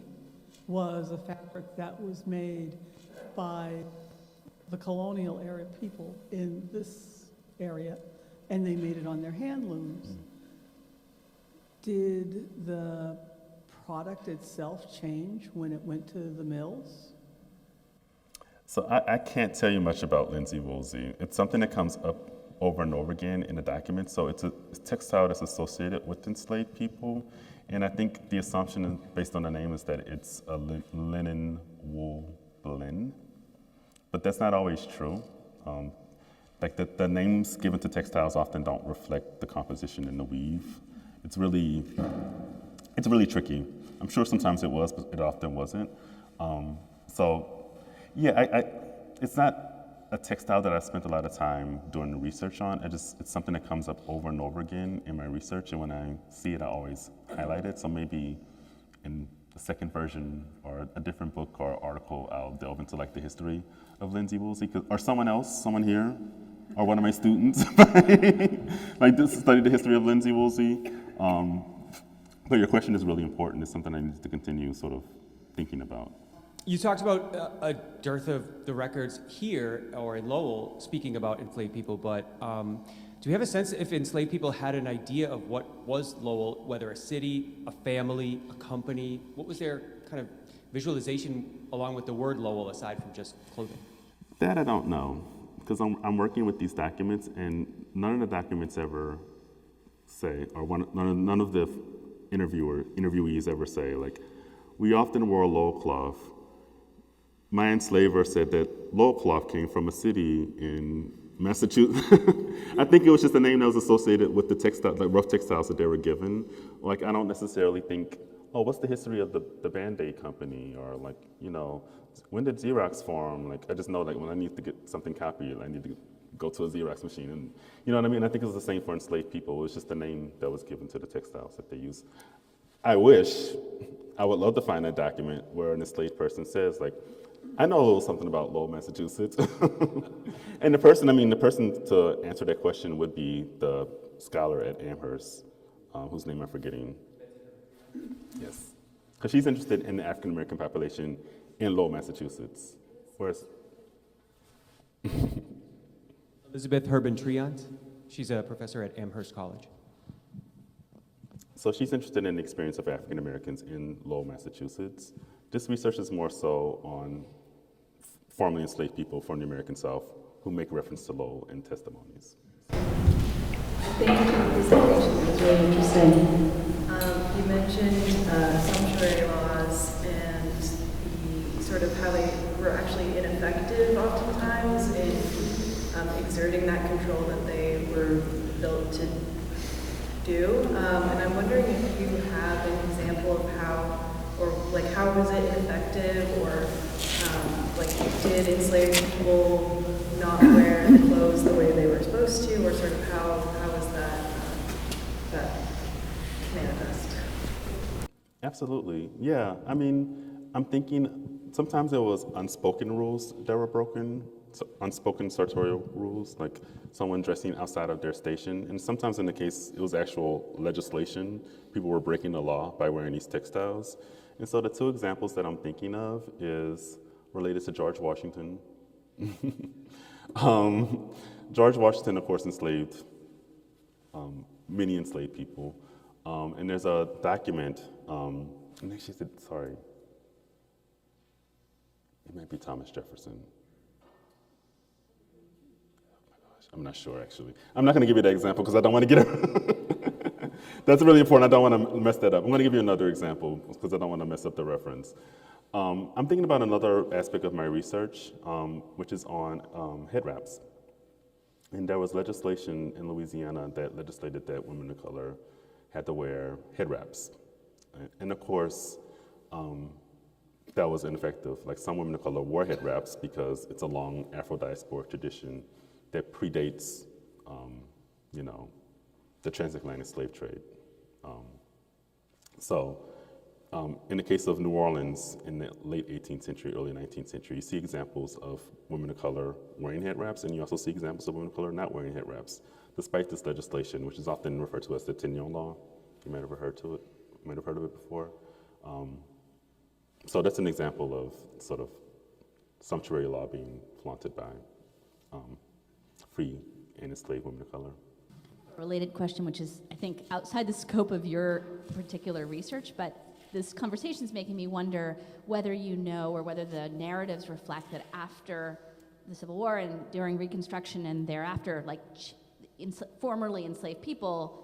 C: was a fabric that was made by the colonial era people in this area, and they made it on their hand looms. Did the product itself change when it went to the mills?
A: So I can't tell you much about linsey woolsey. It's something that comes up over and over again in the documents. So it's a textile that's associated with enslaved people. And I think the assumption based on the name is that it's a linen wool blend. But that's not always true. Like the names given to textiles often don't reflect the composition in the weave. It's really tricky. I'm sure sometimes it was, but it often wasn't. Yeah, it's not a textile that I spent a lot of time doing the research on. It's something that comes up over and over again in my research, and when I see it, I always highlight it. So maybe in the second version or a different book or article, I'll delve into like the history of linsey woolsey, or someone here, or one of my students, like this study the history of linsey woolsey. But your question is really important. It's something I need to continue sort of thinking about.
B: You talked about a dearth of the records here, or in Lowell, speaking about enslaved people, but do you have a sense if enslaved people had an idea of what was Lowell, whether a city, a family, a company? What was their kind of visualization along with the word Lowell, aside from just clothing?
A: That I don't know, because I'm working with these documents, and none of the documents ever say, or none of the interviewees ever say, like, we often wore Lowell cloth. My enslaver said that Lowell cloth came from a city in Massachusetts. I think it was just a name that was associated with the textile, like rough textiles that they were given. Like, I don't necessarily think, oh, what's the history of the Band-Aid company? Or like, when did Xerox form? Like, I just know like when I need to get something copied, I need to go to a Xerox machine. And you know what I mean? I think it was the same for enslaved people. It was just the name that was given to the textiles that they use. I would love to find a document where an enslaved person says, like, I know a little something about Lowell, Massachusetts. And the person to answer that question would be the scholar at Amherst, whose name I'm forgetting. Yes. Because she's interested in the African-American population in Lowell, Massachusetts. Whereas
B: Elizabeth Herbin Triant. She's a professor at Amherst College.
A: So she's interested in the experience of African Americans in Lowell, Massachusetts. This research is more so on formerly enslaved people from the American South who make reference to Lowell in testimonies.
F: Thank you for the presentation. It was really interesting. You mentioned sumptuary laws and the sort of how they were actually ineffective oftentimes in exerting that control that they were built to do. And I'm wondering if you have an example of how, or like how was it ineffective, or like did enslaved people not wear the clothes the way they were supposed to, or sort of how was that manifest?
A: Absolutely, yeah. I mean, I'm thinking sometimes there was unspoken rules that were broken, so unspoken sartorial rules, like someone dressing outside of their station. And sometimes in the case, it was actual legislation. People were breaking the law by wearing these textiles. And so the two examples that I'm thinking of is related to George Washington. George Washington, of course, enslaved many enslaved people. And there's a document, and actually said, sorry, it might be Thomas Jefferson. Oh my gosh, I'm not sure actually. I'm not gonna give you that example because I don't want to get it. That's really important, I don't want to mess that up. I'm gonna give you another example because I don't want to mess up the reference. I'm thinking about another aspect of my research, which is on head wraps. And there was legislation in Louisiana that legislated that women of color had to wear head wraps. And of course, that was ineffective. Like some women of color wore head wraps because it's a long Afro-diasporic tradition that predates, you know, the transatlantic slave trade. In the case of New Orleans in the late 18th century, early 19th century, you see examples of women of color wearing head wraps, and you also see examples of women of color not wearing head wraps, despite this legislation, which is often referred to as the Tignon Law. You might have heard of it before. So that's an example of sort of sumptuary law being flaunted by free and enslaved women of color.
G: A related question, which is, I think, outside the scope of your particular research, but this conversation is making me wonder whether you know or whether the narratives reflect that after the Civil War and during Reconstruction and thereafter, like formerly enslaved people,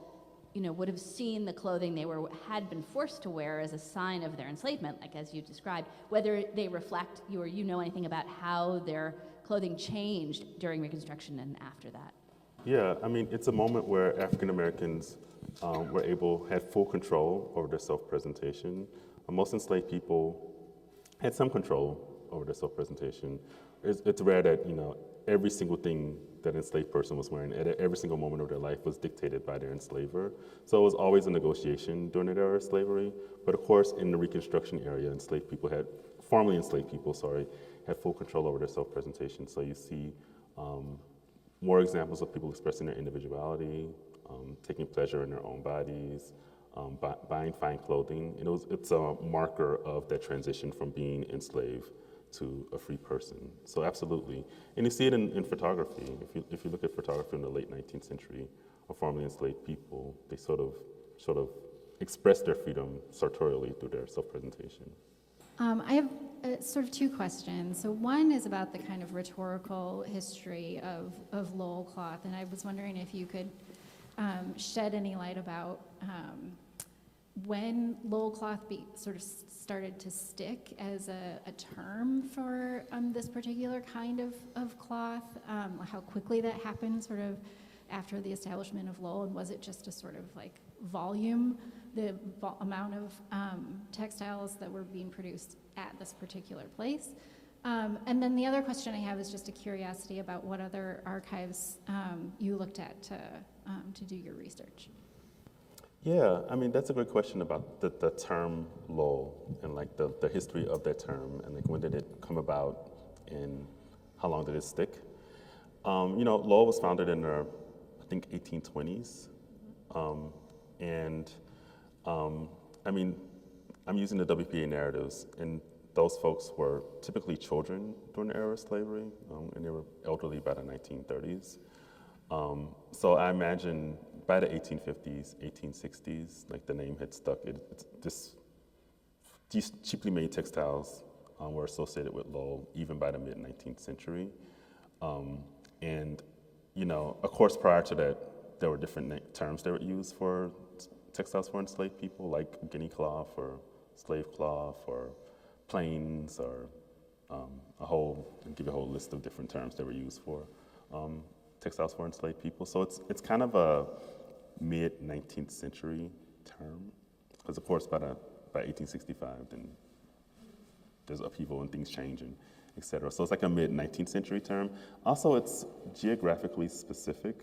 G: you know, would have seen the clothing they had been forced to wear as a sign of their enslavement, like as you described, whether they reflect or you know anything about how their clothing changed during Reconstruction and after that.
A: Yeah, I mean, it's a moment where African Americans had full control over their self-presentation. Most enslaved people had some control over their self-presentation. It's rare that, you know, every single thing that an enslaved person was wearing at every single moment of their life was dictated by their enslaver. So it was always a negotiation during the era of slavery. But of course, in the Reconstruction area, formerly enslaved people, had full control over their self-presentation. So you see more examples of people expressing their individuality, taking pleasure in their own bodies, buying fine clothing. It's a marker of that transition from being enslaved to a free person. So absolutely. And you see it in photography. If you look at photography in the late 19th century of formerly enslaved people, they sort of express their freedom sartorially through their self-presentation.
H: I have sort of two questions. So one is about the kind of rhetorical history of Lowell cloth, and I was wondering if you could shed any light about when Lowell cloth sort of started to stick as a term for this particular kind of cloth, how quickly that happened sort of after the establishment of Lowell, and was it just a sort of like volume, the amount of textiles that were being produced at this particular place? And then the other question I have is just a curiosity about what other archives you looked at to do your research.
A: Yeah, I mean, that's a great question about the term Lowell and like the history of that term and like when did it come about and how long did it stick? You know, Lowell was founded in the, I think, 1820s. I mean, I'm using the WPA narratives, and those folks were typically children during the era of slavery, and they were elderly by the 1930s. So I imagine by the 1850s, 1860s, like the name had stuck. These cheaply made textiles were associated with Lowell even by the mid 19th century. And, you know, of course, prior to that, there were different terms that were used for textiles for enslaved people, like guinea cloth or slave cloth or plains, or I'll give you a whole list of different terms that were used for textiles for enslaved people. So it's kind of a mid 19th century term, because of course by 1865, then there's upheaval and things change and et cetera. So it's like a mid 19th century term. Also, it's geographically specific,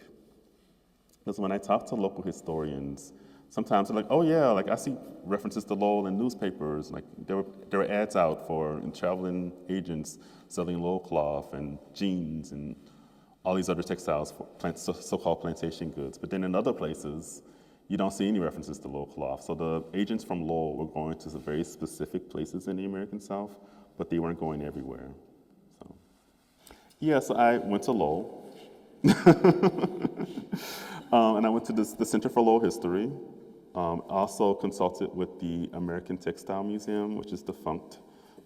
A: because when I talk to local historians, sometimes they're like, oh yeah, like I see references to Lowell in newspapers. Like there were ads out for traveling agents selling Lowell cloth and jeans and all these other textiles, so-called plantation goods. But then in other places, you don't see any references to Lowell cloth. So the agents from Lowell were going to some very specific places in the American South, but they weren't going everywhere. So yeah, so I went to Lowell. And I went to the Center for Lowell History. Also consulted with the American Textile Museum, which is defunct,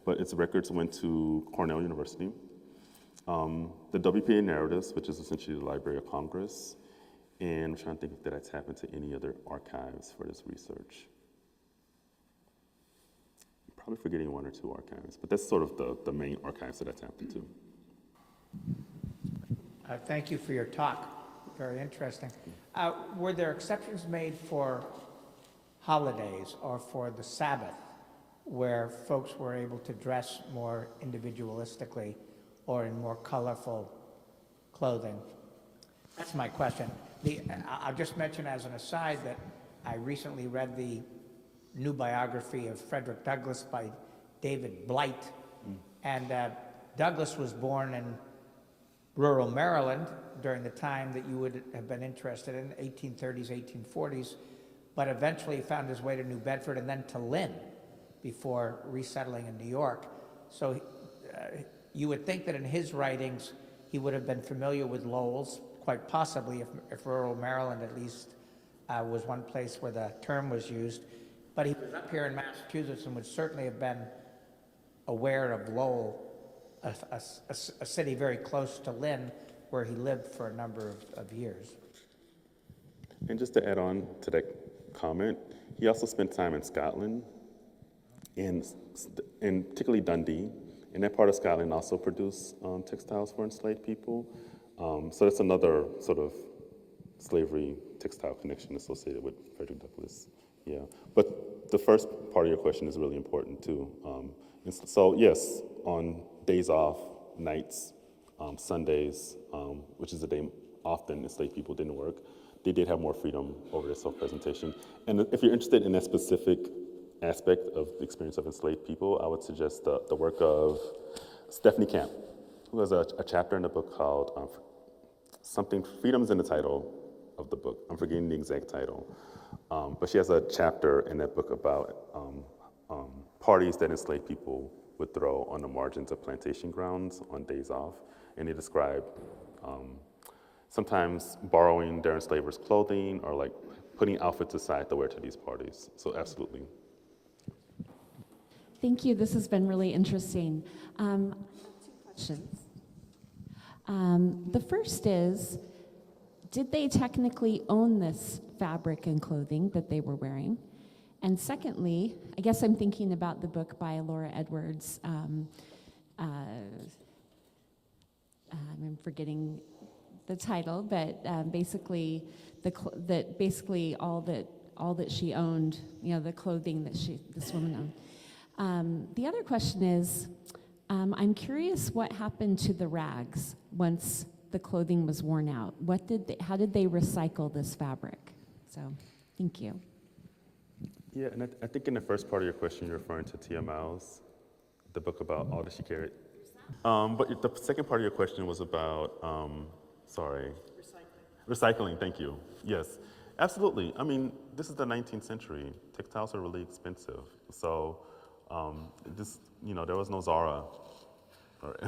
A: but its records went to Cornell University. The WPA Narratives, which is essentially the Library of Congress. And I'm trying to think, did I tap into any other archives for this research? I'm probably forgetting one or two archives, but that's sort of the main archives that I tapped into.
I: Thank you for your talk. Very interesting. Were there exceptions made for holidays or for the Sabbath, where folks were able to dress more individualistically or in more colorful clothing? That's my question. I'll just mention as an aside that I recently read the new biography of Frederick Douglass by David Blight. And Douglass was born in rural Maryland during the time that you would have been interested in, 1830s, 1840s, but eventually found his way to New Bedford and then to Lynn before resettling in New York. So you would think that in his writings, he would have been familiar with Lowell's, quite possibly, if rural Maryland at least was one place where the term was used. But he was up here in Massachusetts and would certainly have been aware of Lowell, a city very close to Lynn, where he lived for a number of years.
A: And just to add on to that comment, he also spent time in Scotland, and particularly Dundee. And that part of Scotland also produced textiles for enslaved people. So that's another sort of slavery textile connection associated with Frederick Douglass. Yeah, but the first part of your question is really important too. And so yes, on days off, nights, Sundays, which is a day often enslaved people didn't work, they did have more freedom over their self-presentation. And if you're interested in that specific aspect of the experience of enslaved people, I would suggest the work of Stephanie Camp, who has a chapter in the book called Freedom's in the title of the book. I'm forgetting the exact title. But she has a chapter in that book about parties that enslaved people would throw on the margins of plantation grounds on days off. And they describe sometimes borrowing their enslavers' clothing or like putting outfits aside to wear to these parties. So absolutely.
J: Thank you. This has been really interesting. I have 2 questions. The first is, did they technically own this fabric and clothing that they were wearing? And secondly, I guess I'm thinking about the book by Laura Edwards. I'm forgetting the title, but basically, all that she owned, you know, the clothing that this woman owned. The other question is, I'm curious what happened to the rags once the clothing was worn out. How did they recycle this fabric? So, thank you.
A: Yeah, and I think in the first part of your question, you're referring to Tia Miles, the book about all that she carried. But the second part of your question was about, Recycling, thank you. Yes, absolutely. I mean, this is the 19th century. Textiles are really expensive. So, there was no Zara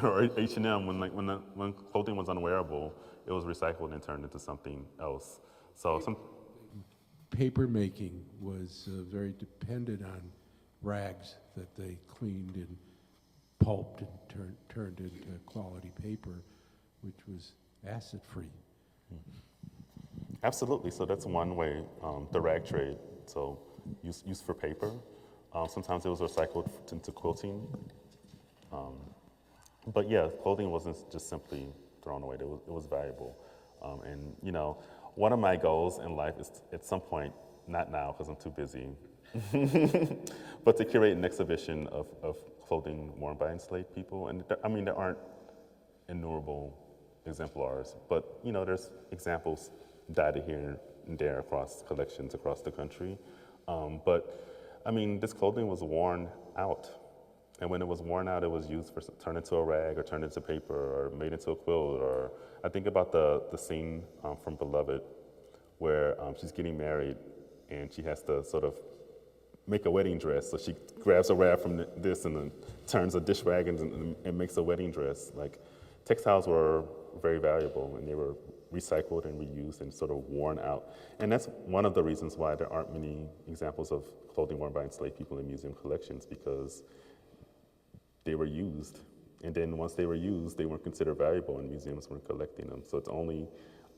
A: or H&M when clothing was unwearable. it was recycled and turned into something else. So
K: Paper making was very dependent on rags that they cleaned and pulped and turned into quality paper, which was acid-free.
A: Absolutely. So that's one way, the rag trade. So used for paper. Sometimes it was recycled into quilting. But yeah, clothing wasn't just simply thrown away. It was valuable. And you know, one of my goals in life is at some point, not now because I'm too busy, but to curate an exhibition of clothing worn by enslaved people. And there aren't innumerable exemplars, but you know, there's examples dotted here and there across collections across the country. But I mean, this clothing was worn out. And when it was worn out, it was used for turned into a rag or turned into paper or made into a quilt. Or I think about the scene from Beloved where she's getting married and she has to sort of make a wedding dress. So she grabs a rag from this and then turns a dish rag and makes a wedding dress. Like, textiles were very valuable and they were recycled and reused and sort of worn out. And that's one of the reasons why there aren't many examples of clothing worn by enslaved people in museum collections, because they were used. And then once they were used, they weren't considered valuable and museums weren't collecting them. So it's only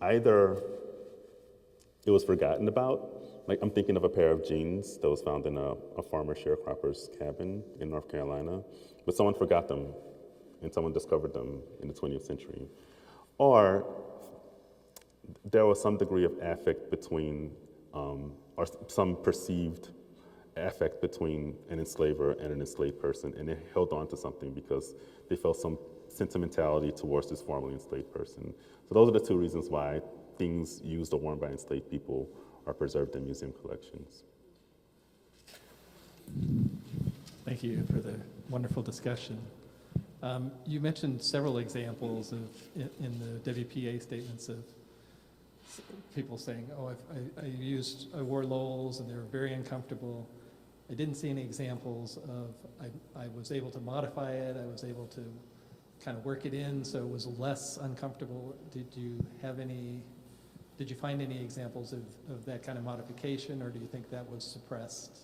A: either it was forgotten about. Like, I'm thinking of a pair of jeans that was found in a farmer sharecropper's cabin in North Carolina, but someone forgot them and someone discovered them in the 20th century. Or there was some degree of affect between, or some perceived affect between an enslaver and an enslaved person, and they held on to something because they felt some sentimentality towards this formerly enslaved person. So those are the two reasons why things used or worn by enslaved people are preserved in museum collections.
L: Thank you for the wonderful discussion. You mentioned several examples in the WPA statements of people saying, oh, I wore Lowell's and they were very uncomfortable. I didn't see any examples of, I was able to modify it, I was able to kind of work it in so it was less uncomfortable. Did you find any examples of that kind of modification, or do you think that was suppressed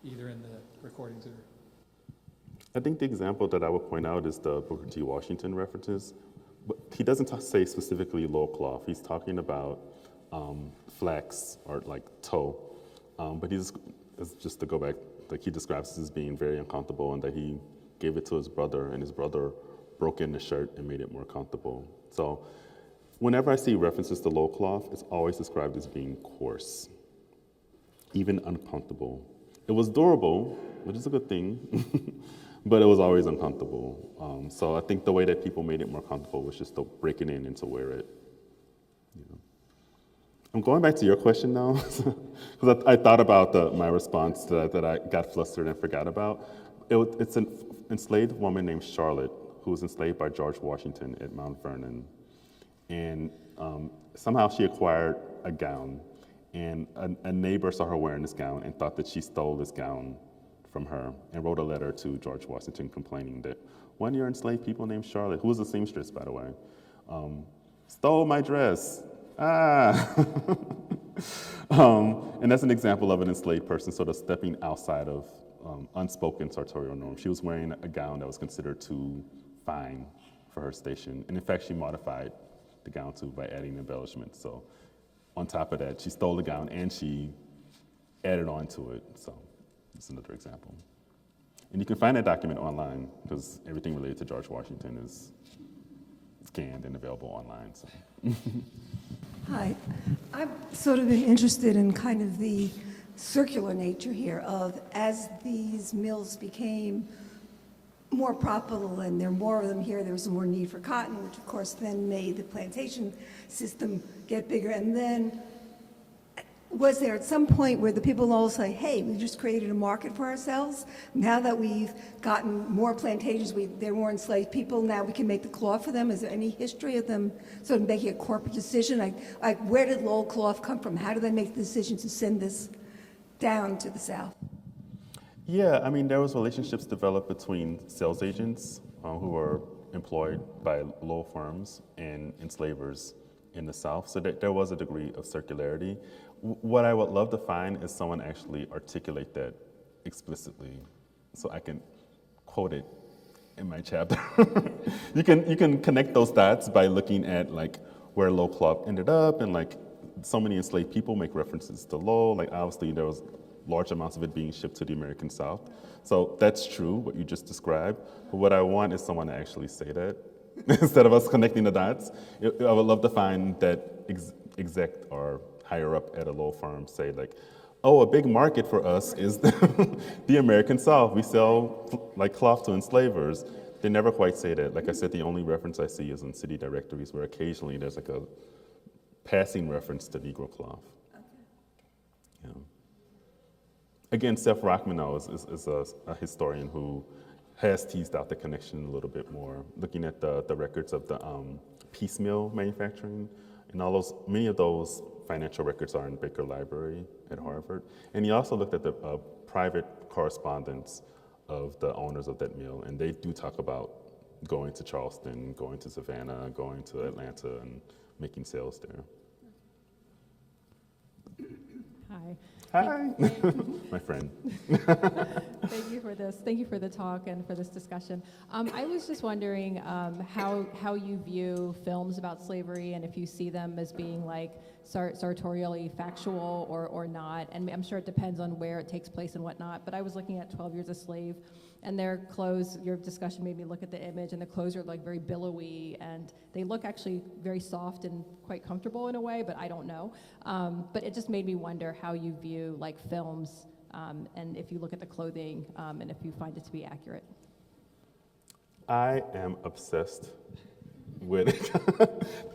L: either in the recordings or?
A: I think the example that I would point out is the Booker T. Washington references. But he doesn't say specifically Lowell cloth. He's talking about flax or like tow. But just to go back, like, he describes it as being very uncomfortable and that he gave it to his brother and his brother broke in the shirt and made it more comfortable. So whenever I see references to Lowell cloth, it's always described as being coarse, even uncomfortable. It was durable, which is a good thing, but it was always uncomfortable. So I think the way that people made it more comfortable was just to break it in and to wear it. You know. I'm going back to your question now, because I thought about my response to that I got flustered and forgot about. It's an enslaved woman named Charlotte who was enslaved by George Washington at Mount Vernon. And somehow she acquired a gown, and a neighbor saw her wearing this gown and thought that she stole this gown from her and wrote a letter to George Washington complaining that one of your enslaved people named Charlotte, who was a seamstress, by the way, stole my dress. And that's an example of an enslaved person sort of stepping outside of unspoken sartorial norms. She was wearing a gown that was considered too fine for her station. And in fact, she modified the gown too by adding embellishments. So on top of that, she stole the gown and she added on to it. So it's another example. And you can find that document online because everything related to George Washington is scanned and available online. So.
M: Hi, I've sort of been interested in kind of the circular nature here of, as these mills became more profitable and there are more of them here, there was more need for cotton, which of course then made the plantation system get bigger. And then was there at some point where the people all say, hey, we just created a market for ourselves? Now that we've gotten more plantations, there are more enslaved people, now we can make the cloth for them? Is there any history of them sort of making a corporate decision? Like where did Lowell cloth come from? How did they make the decision to send this down to the South?
A: Yeah, I mean, there was relationships developed between sales agents who were employed by Lowell firms and enslavers in the South. So there was a degree of circularity. What I would love to find is someone actually articulate that explicitly so I can quote it in my chapter. You can connect those dots by looking at like where Lowell cloth ended up, and like so many enslaved people make references to Lowell. Like obviously there was large amounts of it being shipped to the American South. So that's true, what you just described. But what I want is someone to actually say that instead of us connecting the dots. I would love to find that exec or higher up at a Lowell firm say like, oh, a big market for us is the American South. We sell like cloth to enslavers. They never quite say that. Like I said, the only reference I see is in city directories where occasionally there's like a passing reference to Negro cloth. Okay. Yeah. Again, Seth Rockmanow is a historian who has teased out the connection a little bit more, looking at the records of the piecemeal manufacturing, and many of those financial records are in Baker Library at Harvard. And he also looked at the private correspondence of the owners of that mill, and they do talk about going to Charleston, going to Savannah, going to Atlanta, and making sales there.
N: Hi.
A: Hi, my friend.
N: Thank you for this. Thank you for the talk and for this discussion. I was just wondering how you view films about slavery, and if you see them as being like sartorially factual or not. And I'm sure it depends on where it takes place and whatnot. But I was looking at 12 Years a Slave, and their clothes, your discussion made me look at the image, and the clothes are like very billowy, and they look actually very soft and quite comfortable in a way, but I don't know. But it just made me wonder how you view like films, and if you look at the clothing, and if you find it to be accurate.
A: I am obsessed with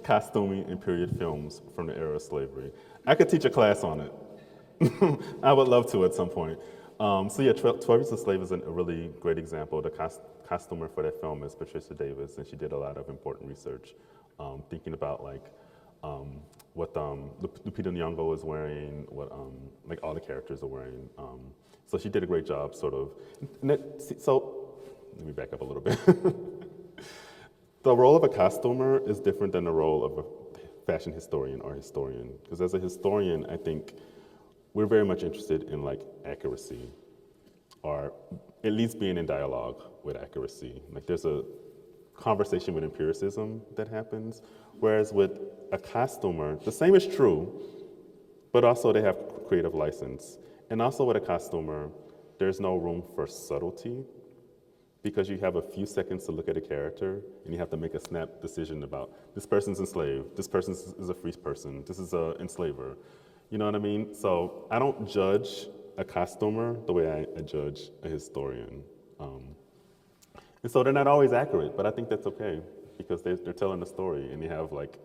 A: costuming and period films from the era of slavery. I could teach a class on it. I would love to at some point. So yeah, 12 Years a Slave is a really great example. The costumer for that film is Patricia Davis, and she did a lot of important research, thinking about like what Lupita Nyong'o was wearing, what like all the characters are wearing. So she did a great job, sort of. So let me back up a little bit. The role of a costumer is different than the role of a fashion historian or historian, because as a historian, I think we're very much interested in like accuracy, or at least being in dialogue with accuracy. Like there's a conversation with empiricism that happens, whereas with a costumer, the same is true, but also they have creative license. And also with a costumer, there's no room for subtlety, because you have a few seconds to look at a character and you have to make a snap decision about this person's enslaved, this person is a free person, this is an enslaver. You know what I mean? So I don't judge a costumer the way I judge a historian. And so they're not always accurate, but I think that's okay, because they're telling a story and they have like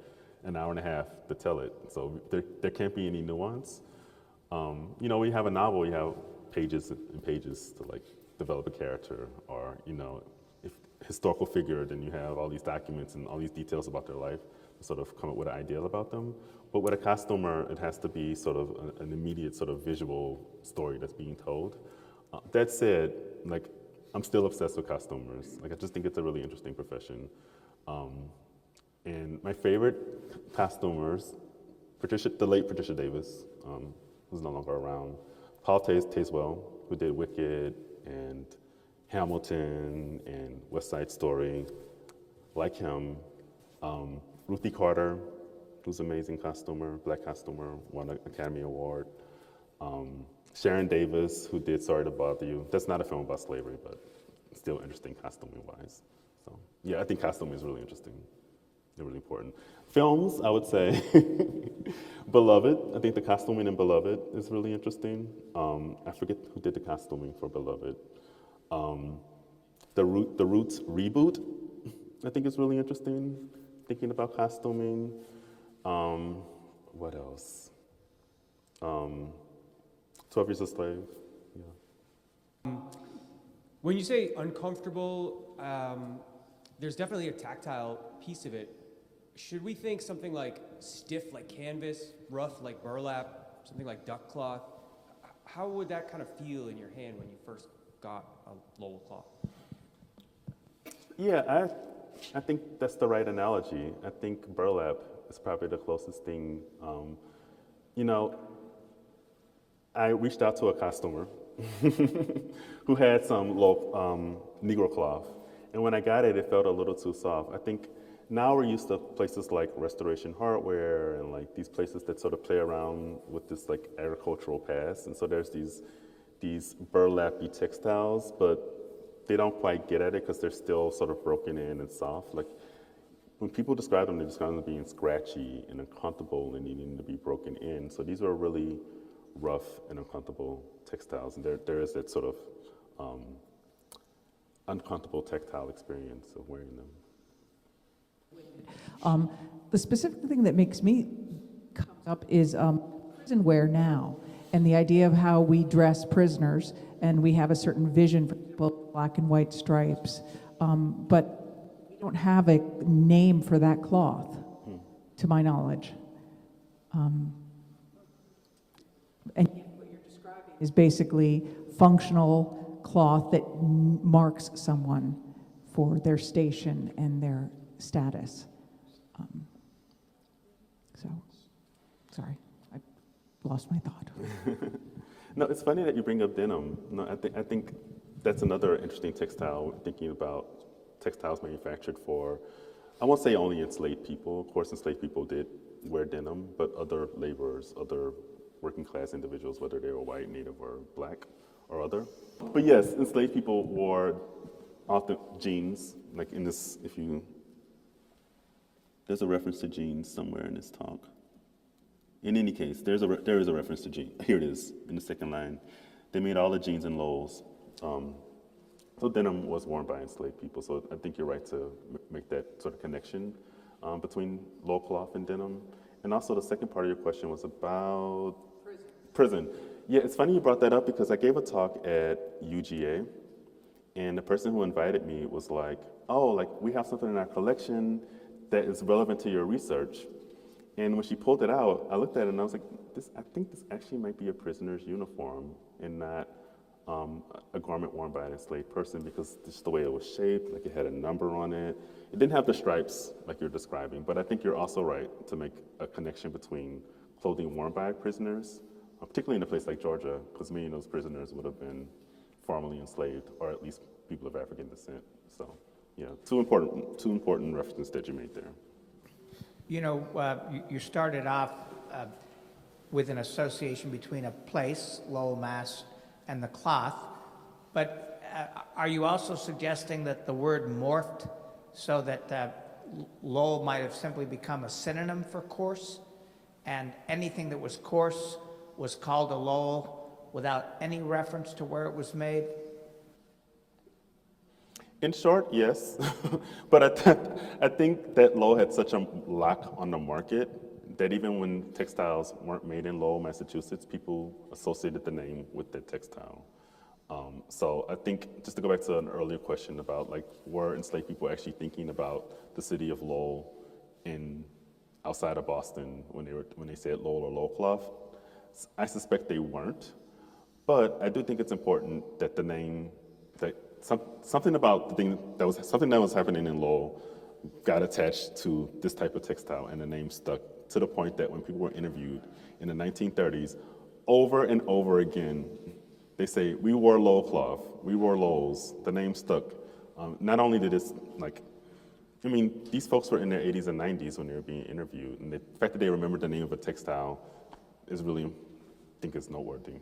A: an hour and a half to tell it. So there can't be any nuance. You know, when you have a novel, you have pages and pages to like develop a character, or, you know, if historical figure, then you have all these documents and all these details about their life to sort of come up with an ideal about them. But with a costumer, it has to be sort of an immediate sort of visual story that's being told. That said, like, I'm still obsessed with costumers. Like, I just think it's a really interesting profession. And my favorite costumers, the late Patricia Davis, who's no longer around, Paul Tazewell, who did Wicked and Hamilton and West Side Story, like him. Ruthie Carter, who's an amazing costumer, black costumer, won an Academy Award. Sharon Davis, who did Sorry to Bother You. That's not a film about slavery, but still interesting costuming-wise. So yeah, I think costuming is really interesting. They're really important. Films, I would say, Beloved. I think the costuming in Beloved is really interesting. I forget who did the costuming for Beloved. The Roots reboot, I think is really interesting, thinking about costuming. What else? 12 Years a Slave, yeah.
B: When you say uncomfortable, there's definitely a tactile piece of it. Should we think something like stiff like canvas, rough like burlap, something like duck cloth? How would that kind of feel in your hand when you first got a Lowell cloth?
A: Yeah, I I think that's the right analogy. I think burlap is probably the closest thing. You know, I reached out to a costumer who had some low Negro cloth. And when I got it, it felt a little too soft. I think now we're used to places like Restoration Hardware and like these places that sort of play around with this like agricultural past. And so there's these burlappy textiles, but they don't quite get at it because they're still sort of broken in and soft. Like when people describe them, they describe them as being scratchy and uncomfortable and needing to be broken in. So these are really rough and uncomfortable textiles, and there is that sort of uncomfortable tactile experience of wearing them.
O: The specific thing that makes me come up is prison wear now, and the idea of how we dress prisoners, and we have a certain vision for people with black and white stripes, but we don't have a name for that cloth, to my knowledge. And what you're describing is basically functional cloth that marks someone for their station and their status. So, sorry, I lost my thought.
A: No, it's funny that you bring up denim. No, I think that's another interesting textile, thinking about textiles manufactured for, I won't say only enslaved people. Of course, enslaved people did wear denim, but other laborers, other working class individuals, whether they were white, native, or black, or other. But yes, enslaved people wore often jeans, like in this, there's a reference to jeans somewhere in this talk. In any case, there is a reference to jeans. Here it is, in the second line. They made all the jeans in Lowell's. So denim was worn by enslaved people, so I think you're right to make that sort of connection between Lowell cloth and denim. And also the second part of your question was about prison. Yeah, it's funny you brought that up because I gave a talk at UGA, and the person who invited me was like, oh, like we have something in our collection that is relevant to your research. And when she pulled it out, I looked at it and I was like, I think this actually might be a prisoner's uniform and not a garment worn by an enslaved person, because just the way it was shaped, like it had a number on it. It didn't have the stripes like you're describing, but I think you're also right to make a connection between clothing worn by prisoners, particularly in a place like Georgia, because many of those prisoners would have been formerly enslaved, or at least people of African descent. So, yeah, two important references that you made there.
I: You know, you started off with an association between a place, Lowell, Mass., and the cloth, but are you also suggesting that the word morphed so that Lowell might have simply become a synonym for coarse, and anything that was coarse was called a Lowell without any reference to where it was made?
A: In short, yes. But I think that Lowell had such a lock on the market that even when textiles weren't made in Lowell, Massachusetts, people associated the name with the textile. So I think, just to go back to an earlier question about like, were enslaved people actually thinking about the city of Lowell outside of Boston when they said Lowell or Lowell cloth? I suspect they weren't, but I do think it's important that the name, that something that was happening in Lowell got attached to this type of textile, and the name stuck, to the point that when people were interviewed in the 1930s, over and over again, they say, we wore Lowell cloth, we wore Lowell's, the name stuck. Not only did this, these folks were in their 80s and 90s when they were being interviewed, and the fact that they remembered the name of a textile is really, I think is noteworthy.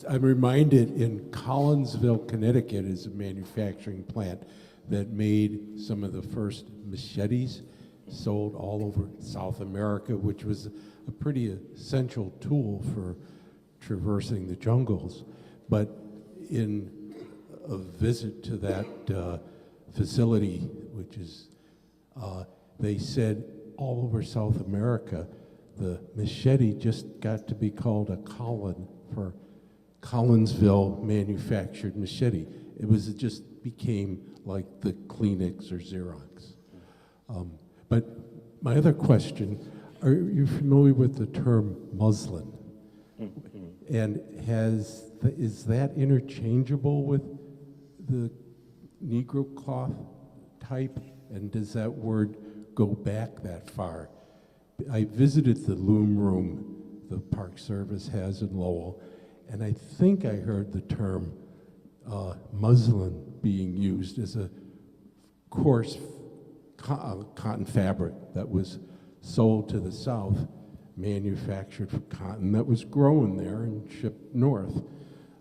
K: I'm reminded in Collinsville, Connecticut is a manufacturing plant that made some of the first machetes sold all over South America, which was a pretty essential tool for traversing the jungles. But in a visit to that facility, which is, they said all over South America, the machete just got to be called a Collin for Collinsville manufactured machete. It just became like the Kleenex or Xerox. But my other question, are you familiar with the term muslin? And is that interchangeable with the Negro cloth type And does that word go back that far? I visited the loom room the Park Service has in Lowell, and I think I heard the term muslin being used as a coarse cotton fabric that was sold to the South, manufactured from cotton that was grown there and shipped north.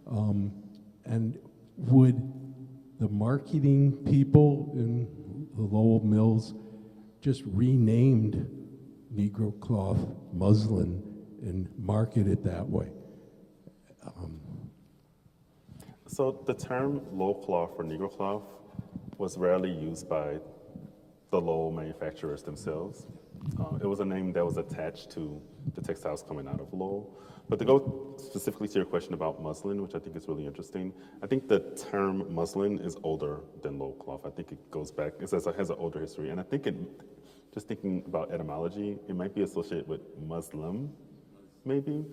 K: And would the marketing people in the Lowell mills just renamed Negro cloth muslin and market it that way?
A: So the term Lowell cloth or Negro cloth was rarely used by the Lowell manufacturers themselves. It was a name that was attached to the textiles coming out of Lowell. But to go specifically to your question about muslin, which I think is really interesting, I think the term muslin is older than Lowell cloth. I think it goes back, it has an older history. And I think just thinking about etymology, it might be associated with Muslim, maybe.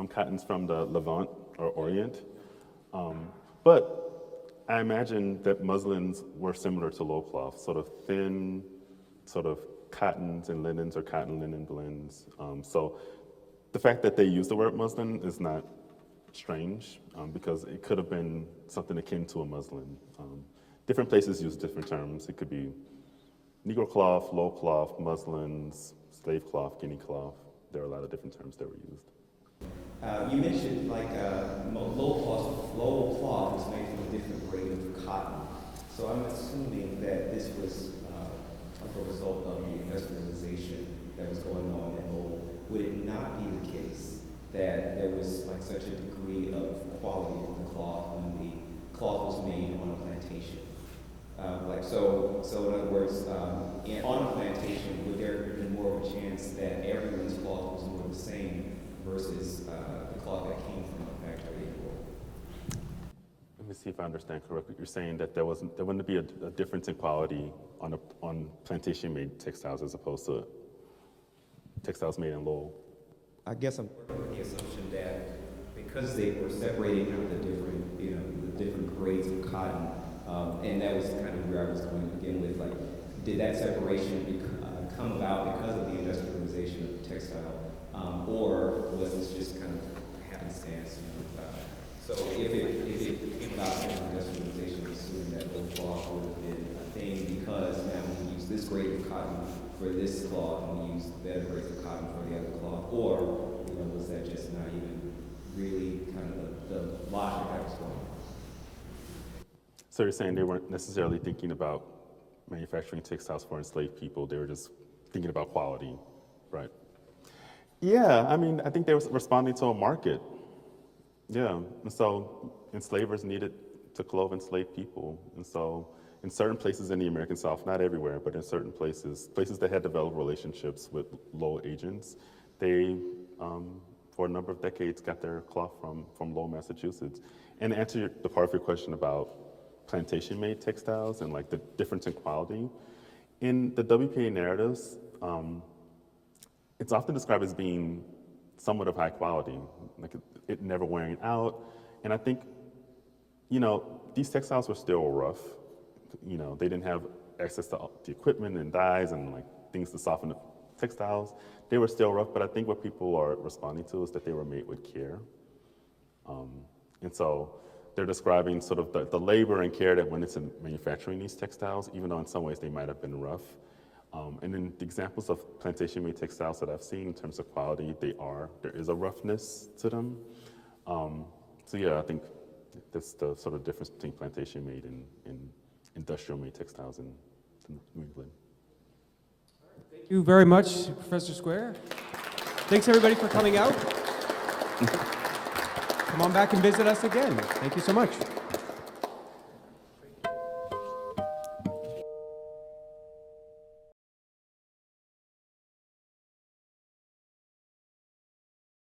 A: Cotton's from the Levant or Orient. But I imagine that muslins were similar to Lowell cloth, sort of thin, sort of cottons and linens or cotton linen blends. So the fact that they use the word muslin is not strange because it could have been something akin to a muslin. Different places use different terms. It could be Negro cloth, Lowell cloth, muslins, slave cloth, guinea cloth. There are a lot of different terms that were used.
P: You mentioned like Lowell cloth was made from a different grade of cotton. So I'm assuming that this was a result of the industrialization that was going on in Lowell. Would it not be the case that there was like such a degree of quality of the cloth when the cloth was made on a plantation? So in other words, on a plantation, would there have been more of a chance that everyone's cloth was more the same versus the cloth that came from a factory in Lowell?
A: Let me see if I understand correctly. You're saying that there wouldn't be a difference in quality on plantation-made textiles as opposed to textiles made in Lowell.
P: I guess I'm working with the assumption that because they were separating out the different grades of cotton, and that was kind of where I was going to begin with, like, did that separation come about because of the industrialization of the textile, or was this just kind of happenstance? So if it came about from industrialization, assuming that Lowell cloth would have been a thing because now we use this grade of cotton for this cloth and we use better grades of cotton for the other cloth, or was that just not even really kind of the logic that was going on?
A: So you're saying they weren't necessarily thinking about manufacturing textiles for enslaved people, they were just thinking about quality, right? Yeah, I mean, I think they were responding to a market. Yeah, and so enslavers needed to clothe enslaved people. And so in certain places in the American South, not everywhere, but in certain places that had developed relationships with Lowell agents, they, for a number of decades, got their cloth from Lowell, Massachusetts. And to answer the part of your question about plantation-made textiles and like the difference in quality, in the WPA narratives, it's often described as being somewhat of high quality, like it never wearing out. And I think, these textiles were still rough. They didn't have access to the equipment and dyes and like things to soften the textiles. They were still rough, but I think what people are responding to is that they were made with care. And so they're describing sort of the labor and care that went into manufacturing these textiles, even though in some ways they might have been rough. And then the examples of plantation-made textiles that I've seen in terms of quality, there is a roughness to them. So yeah, I think that's the sort of difference between plantation-made and industrial-made textiles in New England.
B: Thank you very much, Professor Square. Thanks everybody for coming out. Come on back and visit us again. Thank you so much.